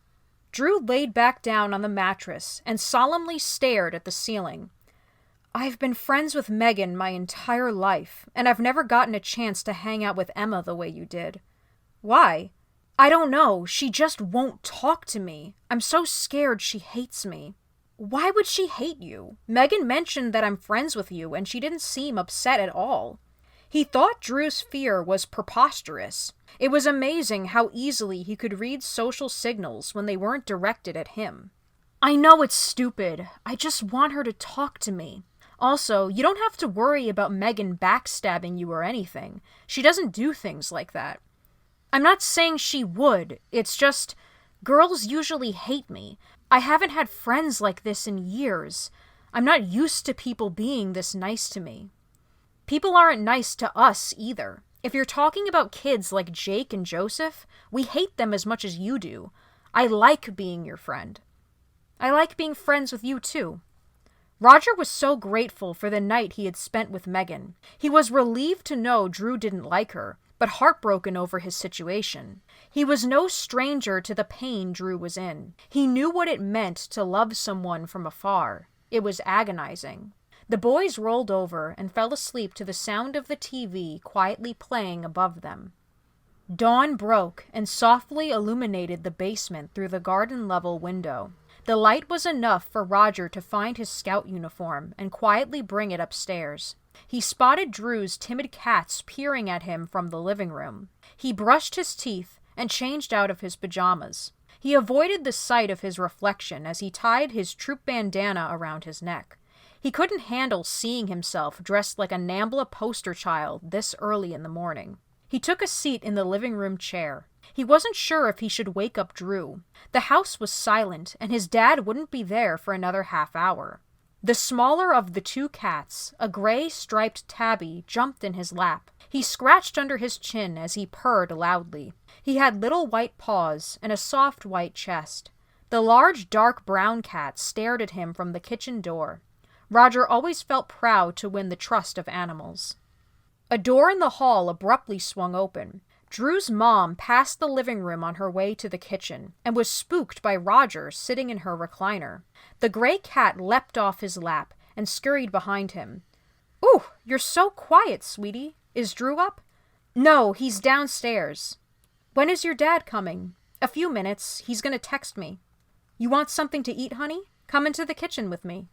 Drew laid back down on the mattress and solemnly stared at the ceiling. I've been friends with Megan my entire life, and I've never gotten a chance to hang out with Emma the way you did. Why? I don't know. She just won't talk to me. I'm so scared she hates me. Why would she hate you? Megan mentioned that I'm friends with you, and she didn't seem upset at all. He thought Drew's fear was preposterous. It was amazing how easily he could read social signals when they weren't directed at him. I know it's stupid. I just want her to talk to me. Also, you don't have to worry about Megan backstabbing you or anything. She doesn't do things like that. I'm not saying she would. It's just, girls usually hate me. I haven't had friends like this in years. I'm not used to people being this nice to me. People aren't nice to us either. If you're talking about kids like Jake and Joseph, we hate them as much as you do. I like being your friend. I like being friends with you too. Roger was so grateful for the night he had spent with Megan. He was relieved to know Drew didn't like her, but heartbroken over his situation. He was no stranger to the pain Drew was in. He knew what it meant to love someone from afar. It was agonizing. The boys rolled over and fell asleep to the sound of the TV quietly playing above them. Dawn broke and softly illuminated the basement through the garden-level window. The light was enough for Roger to find his scout uniform and quietly bring it upstairs. He spotted Drew's timid cats peering at him from the living room. He brushed his teeth and changed out of his pajamas. He avoided the sight of his reflection as he tied his troop bandana around his neck. He couldn't handle seeing himself dressed like a NAMBLA poster child this early in the morning. He took a seat in the living room chair. He wasn't sure if he should wake up Drew. The house was silent, and his dad wouldn't be there for another half hour. The smaller of the two cats, a gray striped tabby, jumped in his lap. He scratched under his chin as he purred loudly. He had little white paws and a soft white chest. The large dark brown cat stared at him from the kitchen door. Roger always felt proud to win the trust of animals. A door in the hall abruptly swung open. Drew's mom passed the living room on her way to the kitchen and was spooked by Roger sitting in her recliner. The gray cat leapt off his lap and scurried behind him. "Ooh, you're so quiet, sweetie. Is Drew up?" "No, he's downstairs." "When is your dad coming?" "A few minutes. He's gonna text me." "You want something to eat, honey? Come into the kitchen with me."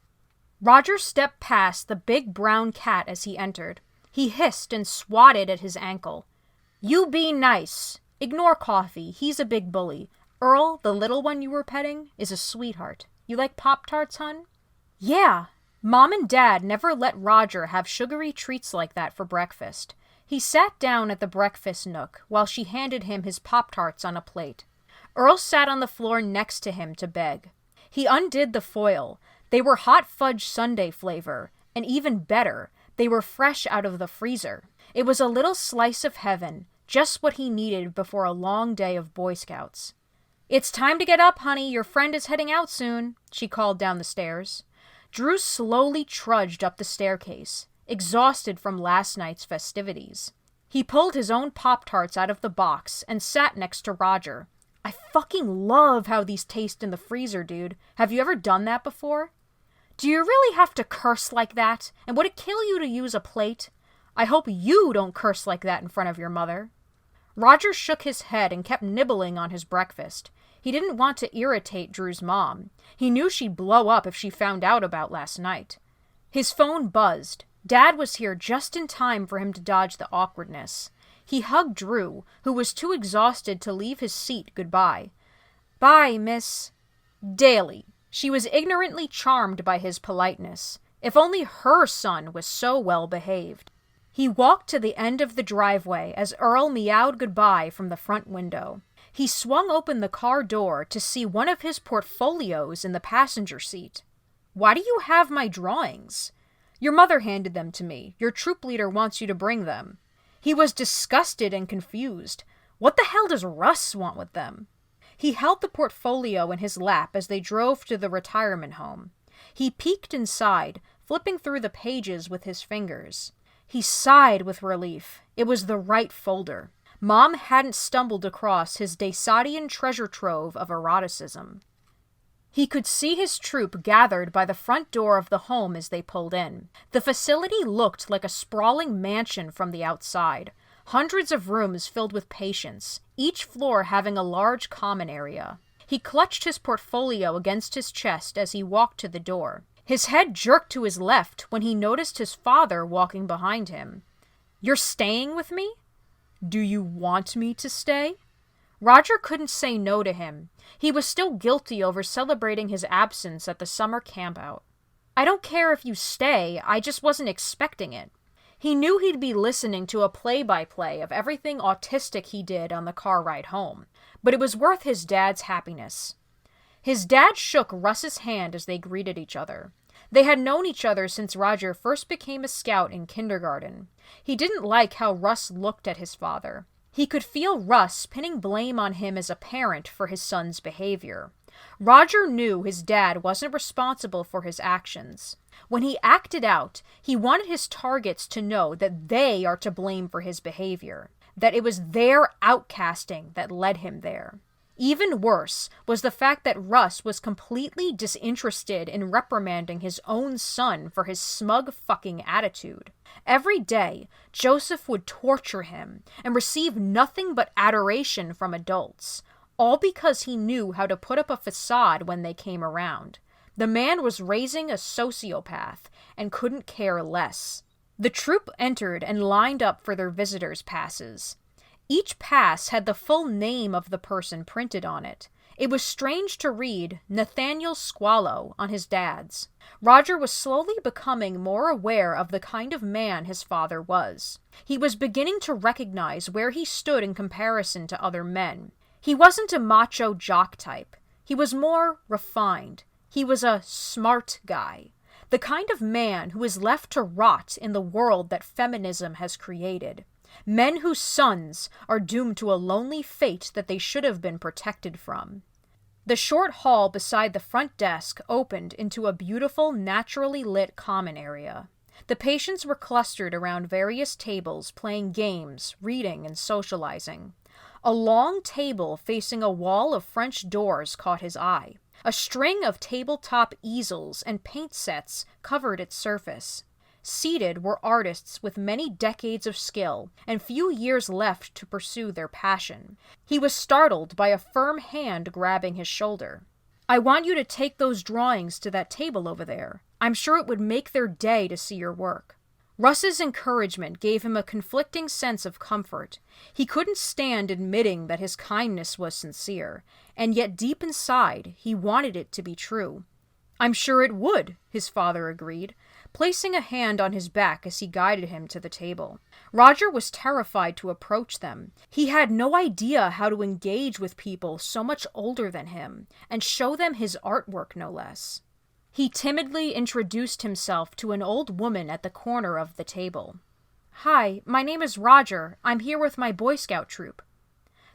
Roger stepped past the big brown cat as he entered. He hissed and swatted at his ankle. "You be nice. Ignore Coffee. He's a big bully. Earl, the little one you were petting, is a sweetheart. You like Pop-Tarts, hun?" "Yeah." Mom and Dad never let Roger have sugary treats like that for breakfast. He sat down at the breakfast nook while she handed him his Pop-Tarts on a plate. Earl sat on the floor next to him to beg. He undid the foil. They were hot fudge sundae flavor, and even better, they were fresh out of the freezer. It was a little slice of heaven, just what he needed before a long day of Boy Scouts. "It's time to get up, honey. Your friend is heading out soon," she called down the stairs. Drew slowly trudged up the staircase, exhausted from last night's festivities. He pulled his own Pop-Tarts out of the box and sat next to Roger. "I fucking love how these taste in the freezer, dude. Have you ever done that before?" "Do you really have to curse like that? And would it kill you to use a plate? I hope you don't curse like that in front of your mother." Roger shook his head and kept nibbling on his breakfast. He didn't want to irritate Drew's mom. He knew she'd blow up if she found out about last night. His phone buzzed. Dad was here just in time for him to dodge the awkwardness. He hugged Drew, who was too exhausted to leave his seat goodbye. "Bye, Miss Daly." She was ignorantly charmed by his politeness. If only her son was so well behaved. He walked to the end of the driveway as Earl meowed goodbye from the front window. He swung open the car door to see one of his portfolios in the passenger seat. "Why do you have my drawings?" "Your mother handed them to me. Your troop leader wants you to bring them." He was disgusted and confused. What the hell does Russ want with them? He held the portfolio in his lap as they drove to the retirement home. He peeked inside, flipping through the pages with his fingers. He sighed with relief. It was the right folder. Mom hadn't stumbled across his Daysadian treasure trove of eroticism. He could see his troop gathered by the front door of the home as they pulled in. The facility looked like a sprawling mansion from the outside. Hundreds of rooms filled with patients, each floor having a large common area. He clutched his portfolio against his chest as he walked to the door. His head jerked to his left when he noticed his father walking behind him. "You're staying with me? Do you want me to stay?" Roger couldn't say no to him. He was still guilty over celebrating his absence at the summer campout. "I don't care if you stay, I just wasn't expecting it." He knew he'd be listening to a play-by-play of everything autistic he did on the car ride home, but it was worth his dad's happiness. His dad shook Russ's hand as they greeted each other. They had known each other since Roger first became a scout in kindergarten. He didn't like how Russ looked at his father. He could feel Russ pinning blame on him as a parent for his son's behavior. Roger knew his dad wasn't responsible for his actions. When he acted out, he wanted his targets to know that they are to blame for his behavior, that it was their outcasting that led him there. Even worse was the fact that Russ was completely disinterested in reprimanding his own son for his smug fucking attitude. Every day, Joseph would torture him and receive nothing but adoration from adults, all because he knew how to put up a facade when they came around. The man was raising a sociopath and couldn't care less. The troop entered and lined up for their visitors' passes. Each pass had the full name of the person printed on it. It was strange to read Nathaniel Squallow on his dad's. Roger was slowly becoming more aware of the kind of man his father was. He was beginning to recognize where he stood in comparison to other men. He wasn't a macho jock type. He was more refined. He was a smart guy. The kind of man who is left to rot in the world that feminism has created. Men whose sons are doomed to a lonely fate that they should have been protected from. The short hall beside the front desk opened into a beautiful, naturally lit common area. The patients were clustered around various tables, playing games, reading, and socializing. A long table facing a wall of French doors caught his eye. A string of tabletop easels and paint sets covered its surface. Seated were artists with many decades of skill and few years left to pursue their passion. He was startled by a firm hand grabbing his shoulder. "I want you to take those drawings to that table over there. I'm sure it would make their day to see your work." Russ's encouragement gave him a conflicting sense of comfort. He couldn't stand admitting that his kindness was sincere, and yet deep inside he wanted it to be true. "I'm sure it would," his father agreed, placing a hand on his back as he guided him to the table. Roger was terrified to approach them. He had no idea how to engage with people so much older than him, and show them his artwork no less. He timidly introduced himself to an old woman at the corner of the table. "Hi, my name is Roger. I'm here with my Boy Scout troop."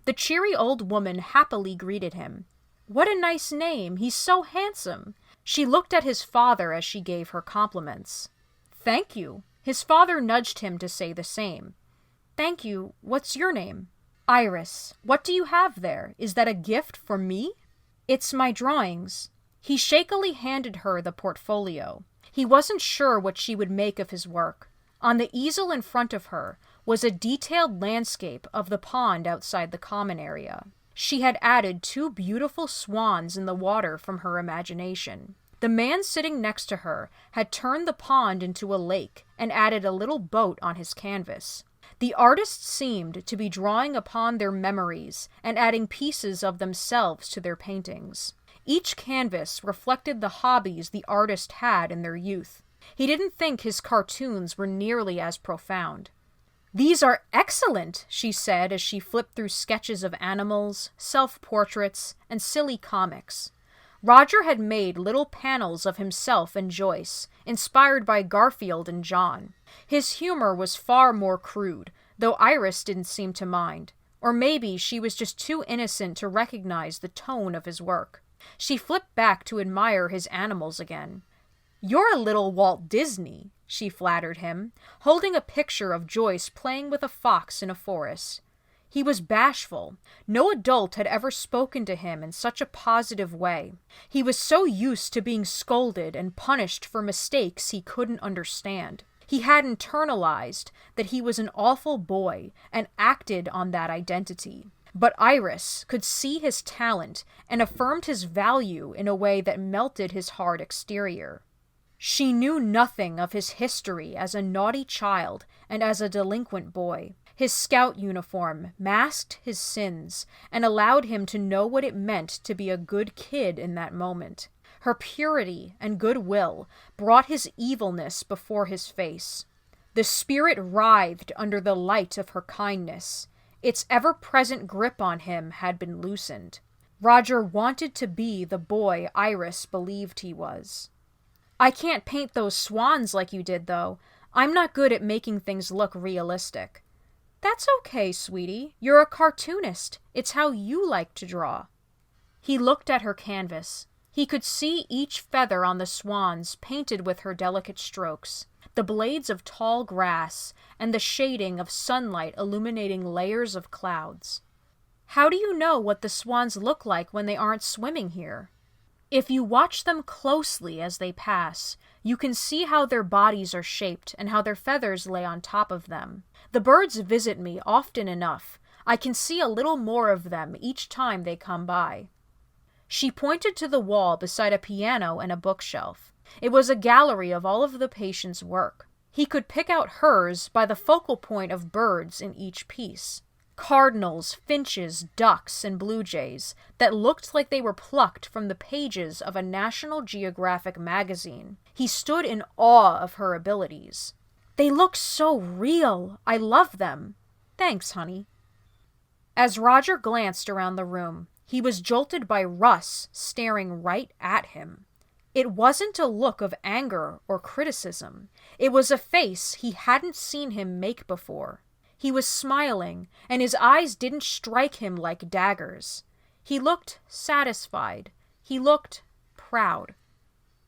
The cheery old woman happily greeted him. "What a nice name. He's so handsome." She looked at his father as she gave her compliments. "Thank you." His father nudged him to say the same. "Thank you. What's your name?" "Iris. What do you have there? Is that a gift for me?" "It's my drawings." He shakily handed her the portfolio. He wasn't sure what she would make of his work. On the easel in front of her was a detailed landscape of the pond outside the common area. She had added 2 beautiful swans in the water from her imagination. The man sitting next to her had turned the pond into a lake and added a little boat on his canvas. The artist seemed to be drawing upon their memories and adding pieces of themselves to their paintings. Each canvas reflected the hobbies the artist had in their youth. He didn't think his cartoons were nearly as profound. "These are excellent," she said as she flipped through sketches of animals, self-portraits, and silly comics. Roger had made little panels of himself and Joyce, inspired by Garfield and John. His humor was far more crude, though Iris didn't seem to mind. Or maybe she was just too innocent to recognize the tone of his work. She flipped back to admire his animals again. "You're a little Walt Disney," she flattered him, holding a picture of Joyce playing with a fox in a forest. He was bashful. No adult had ever spoken to him in such a positive way. He was so used to being scolded and punished for mistakes he couldn't understand. He had internalized that he was an awful boy and acted on that identity. But Iris could see his talent and affirmed his value in a way that melted his hard exterior. She knew nothing of his history as a naughty child and as a delinquent boy. His scout uniform masked his sins and allowed him to know what it meant to be a good kid in that moment. Her purity and goodwill brought his evilness before his face. The spirit writhed under the light of her kindness. Its ever-present grip on him had been loosened. Roger wanted to be the boy Iris believed he was. "I can't paint those swans like you did, though. I'm not good at making things look realistic." "That's okay, sweetie. You're a cartoonist. It's how you like to draw." He looked at her canvas. He could see each feather on the swans painted with her delicate strokes, the blades of tall grass, and the shading of sunlight illuminating layers of clouds. "How do you know what the swans look like when they aren't swimming here?" "If you watch them closely as they pass, you can see how their bodies are shaped and how their feathers lay on top of them. The birds visit me often enough. I can see a little more of them each time they come by." She pointed to the wall beside a piano and a bookshelf. It was a gallery of all of the patient's work. He could pick out hers by the focal point of birds in each piece. Cardinals, finches, ducks, and blue jays that looked like they were plucked from the pages of a National Geographic magazine. He stood in awe of her abilities. "They look so real. I love them." "Thanks, honey." As Roger glanced around the room, he was jolted by Russ staring right at him. It wasn't a look of anger or criticism. It was a face he hadn't seen him make before. He was smiling, and his eyes didn't strike him like daggers. He looked satisfied. He looked proud.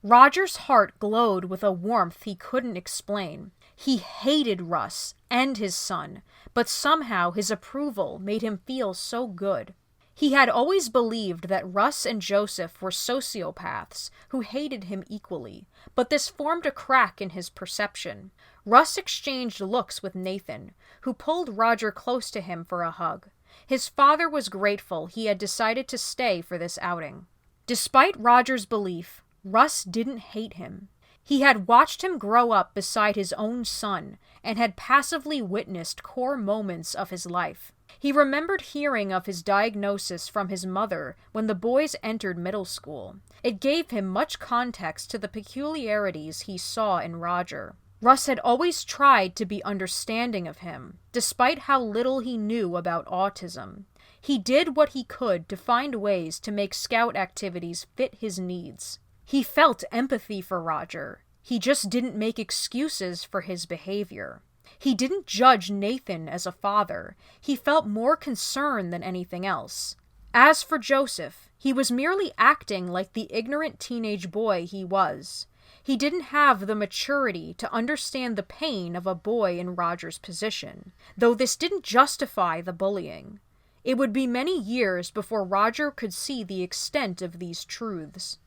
Roger's heart glowed with a warmth he couldn't explain. He hated Russ and his son, but somehow his approval made him feel so good. He had always believed that Russ and Joseph were sociopaths who hated him equally, but this formed a crack in his perception. Russ exchanged looks with Nathan, who pulled Roger close to him for a hug. His father was grateful he had decided to stay for this outing. Despite Roger's belief, Russ didn't hate him. He had watched him grow up beside his own son and had passively witnessed core moments of his life. He remembered hearing of his diagnosis from his mother when the boys entered middle school. It gave him much context to the peculiarities he saw in Roger. Russ had always tried to be understanding of him, despite how little he knew about autism. He did what he could to find ways to make scout activities fit his needs. He felt empathy for Roger. He just didn't make excuses for his behavior. He didn't judge Nathan as a father. He felt more concern than anything else. As for Joseph, he was merely acting like the ignorant teenage boy he was. He didn't have the maturity to understand the pain of a boy in Roger's position, though this didn't justify the bullying. It would be many years before Roger could see the extent of these truths.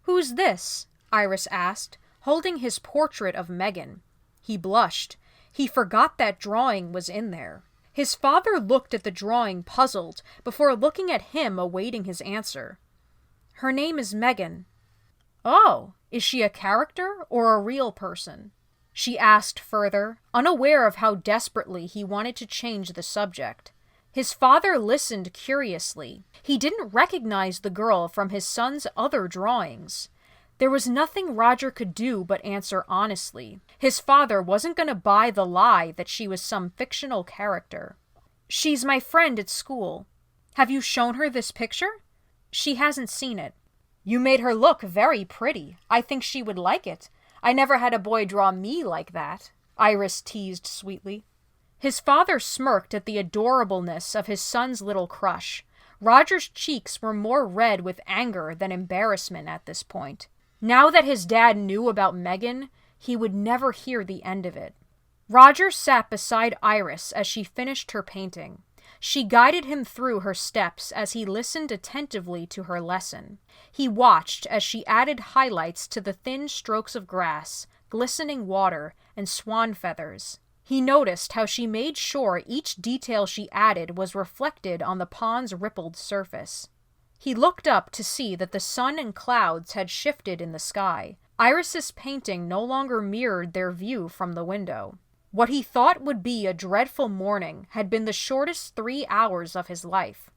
"Who's this?" Iris asked, holding his portrait of Megan. He blushed. He forgot that drawing was in there. His father looked at the drawing puzzled before looking at him awaiting his answer. "Her name is Megan." "Oh, is she a character or a real person?" she asked further, unaware of how desperately he wanted to change the subject. His father listened curiously. He didn't recognize the girl from his son's other drawings. There was nothing Roger could do but answer honestly. His father wasn't going to buy the lie that she was some fictional character. "She's my friend at school." "Have you shown her this picture?" "She hasn't seen it." "You made her look very pretty. I think she would like it. I never had a boy draw me like that," Iris teased sweetly. His father smirked at the adorableness of his son's little crush. Roger's cheeks were more red with anger than embarrassment at this point. Now that his dad knew about Megan, he would never hear the end of it. Roger sat beside Iris as she finished her painting. She guided him through her steps as he listened attentively to her lesson. He watched as she added highlights to the thin strokes of grass, glistening water, and swan feathers. He noticed how she made sure each detail she added was reflected on the pond's rippled surface. He looked up to see that the sun and clouds had shifted in the sky. Iris's painting no longer mirrored their view from the window. What he thought would be a dreadful morning had been the shortest 3 hours of his life.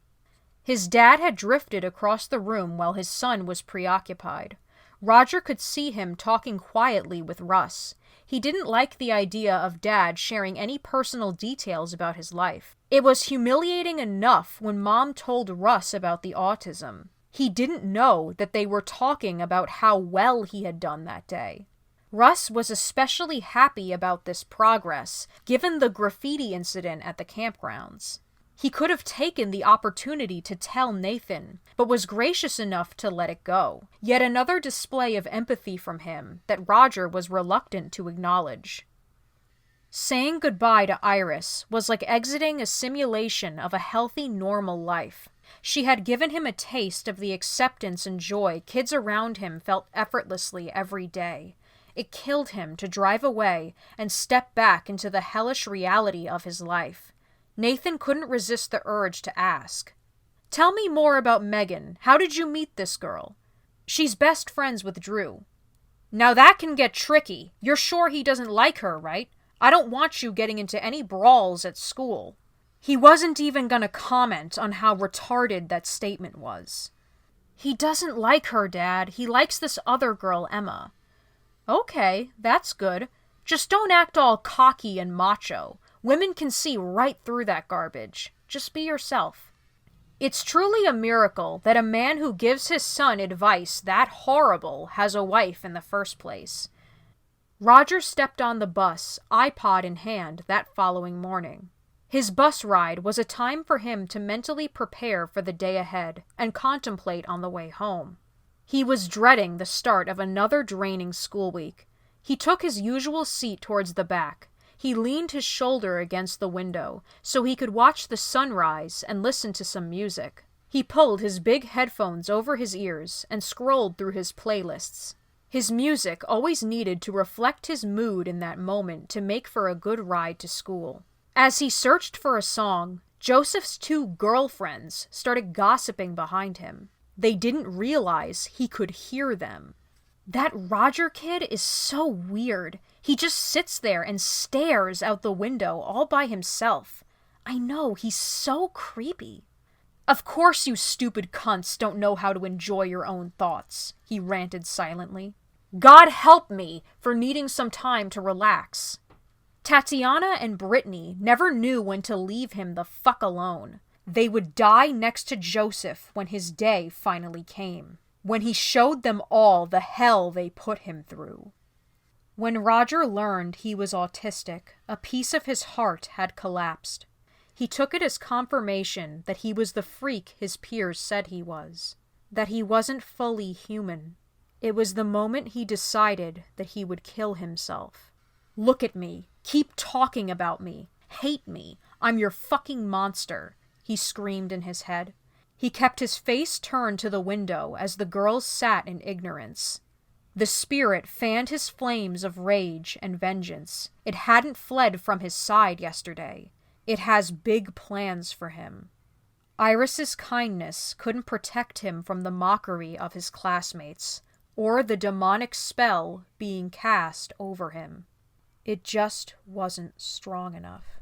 His dad had drifted across the room while his son was preoccupied. Roger could see him talking quietly with Russ. He didn't like the idea of Dad sharing any personal details about his life. It was humiliating enough when Mom told Russ about the autism. He didn't know that they were talking about how well he had done that day. Russ was especially happy about this progress, given the graffiti incident at the campgrounds. He could have taken the opportunity to tell Nathan, but was gracious enough to let it go. Yet another display of empathy from him that Roger was reluctant to acknowledge. Saying goodbye to Iris was like exiting a simulation of a healthy, normal life. She had given him a taste of the acceptance and joy kids around him felt effortlessly every day. It killed him to drive away and step back into the hellish reality of his life. Nathan couldn't resist the urge to ask. "Tell me more about Megan. How did you meet this girl?" "She's best friends with Drew." "Now that can get tricky. You're sure he doesn't like her, right? I don't want you getting into any brawls at school." He wasn't even gonna comment on how retarded that statement was. "He doesn't like her, Dad. He likes this other girl, Emma." "Okay, that's good. Just don't act all cocky and macho. Women can see right through that garbage. Just be yourself." It's truly a miracle that a man who gives his son advice that horrible has a wife in the first place. Roger stepped on the bus, iPod in hand, that following morning. His bus ride was a time for him to mentally prepare for the day ahead and contemplate on the way home. He was dreading the start of another draining school week. He took his usual seat towards the back. He leaned his shoulder against the window so he could watch the sunrise and listen to some music. He pulled his big headphones over his ears and scrolled through his playlists. His music always needed to reflect his mood in that moment to make for a good ride to school. As he searched for a song, Joseph's 2 girlfriends started gossiping behind him. They didn't realize he could hear them. That Roger kid is so weird. He just sits there and stares out the window all by himself. I know, he's so creepy. "Of course you stupid cunts don't know how to enjoy your own thoughts," he ranted silently. "God help me for needing some time to relax." Tatiana and Brittany never knew when to leave him the fuck alone. They would die next to Joseph when his day finally came. When he showed them all the hell they put him through. When Roger learned he was autistic, a piece of his heart had collapsed. He took it as confirmation that he was the freak his peers said he was, that he wasn't fully human. It was the moment he decided that he would kill himself. "Look at me. Keep talking about me. Hate me. I'm your fucking monster," he screamed in his head. He kept his face turned to the window as the girls sat in ignorance. The spirit fanned his flames of rage and vengeance. It hadn't fled from his side yesterday. It has big plans for him. Iris's kindness couldn't protect him from the mockery of his classmates, or the demonic spell being cast over him. It just wasn't strong enough.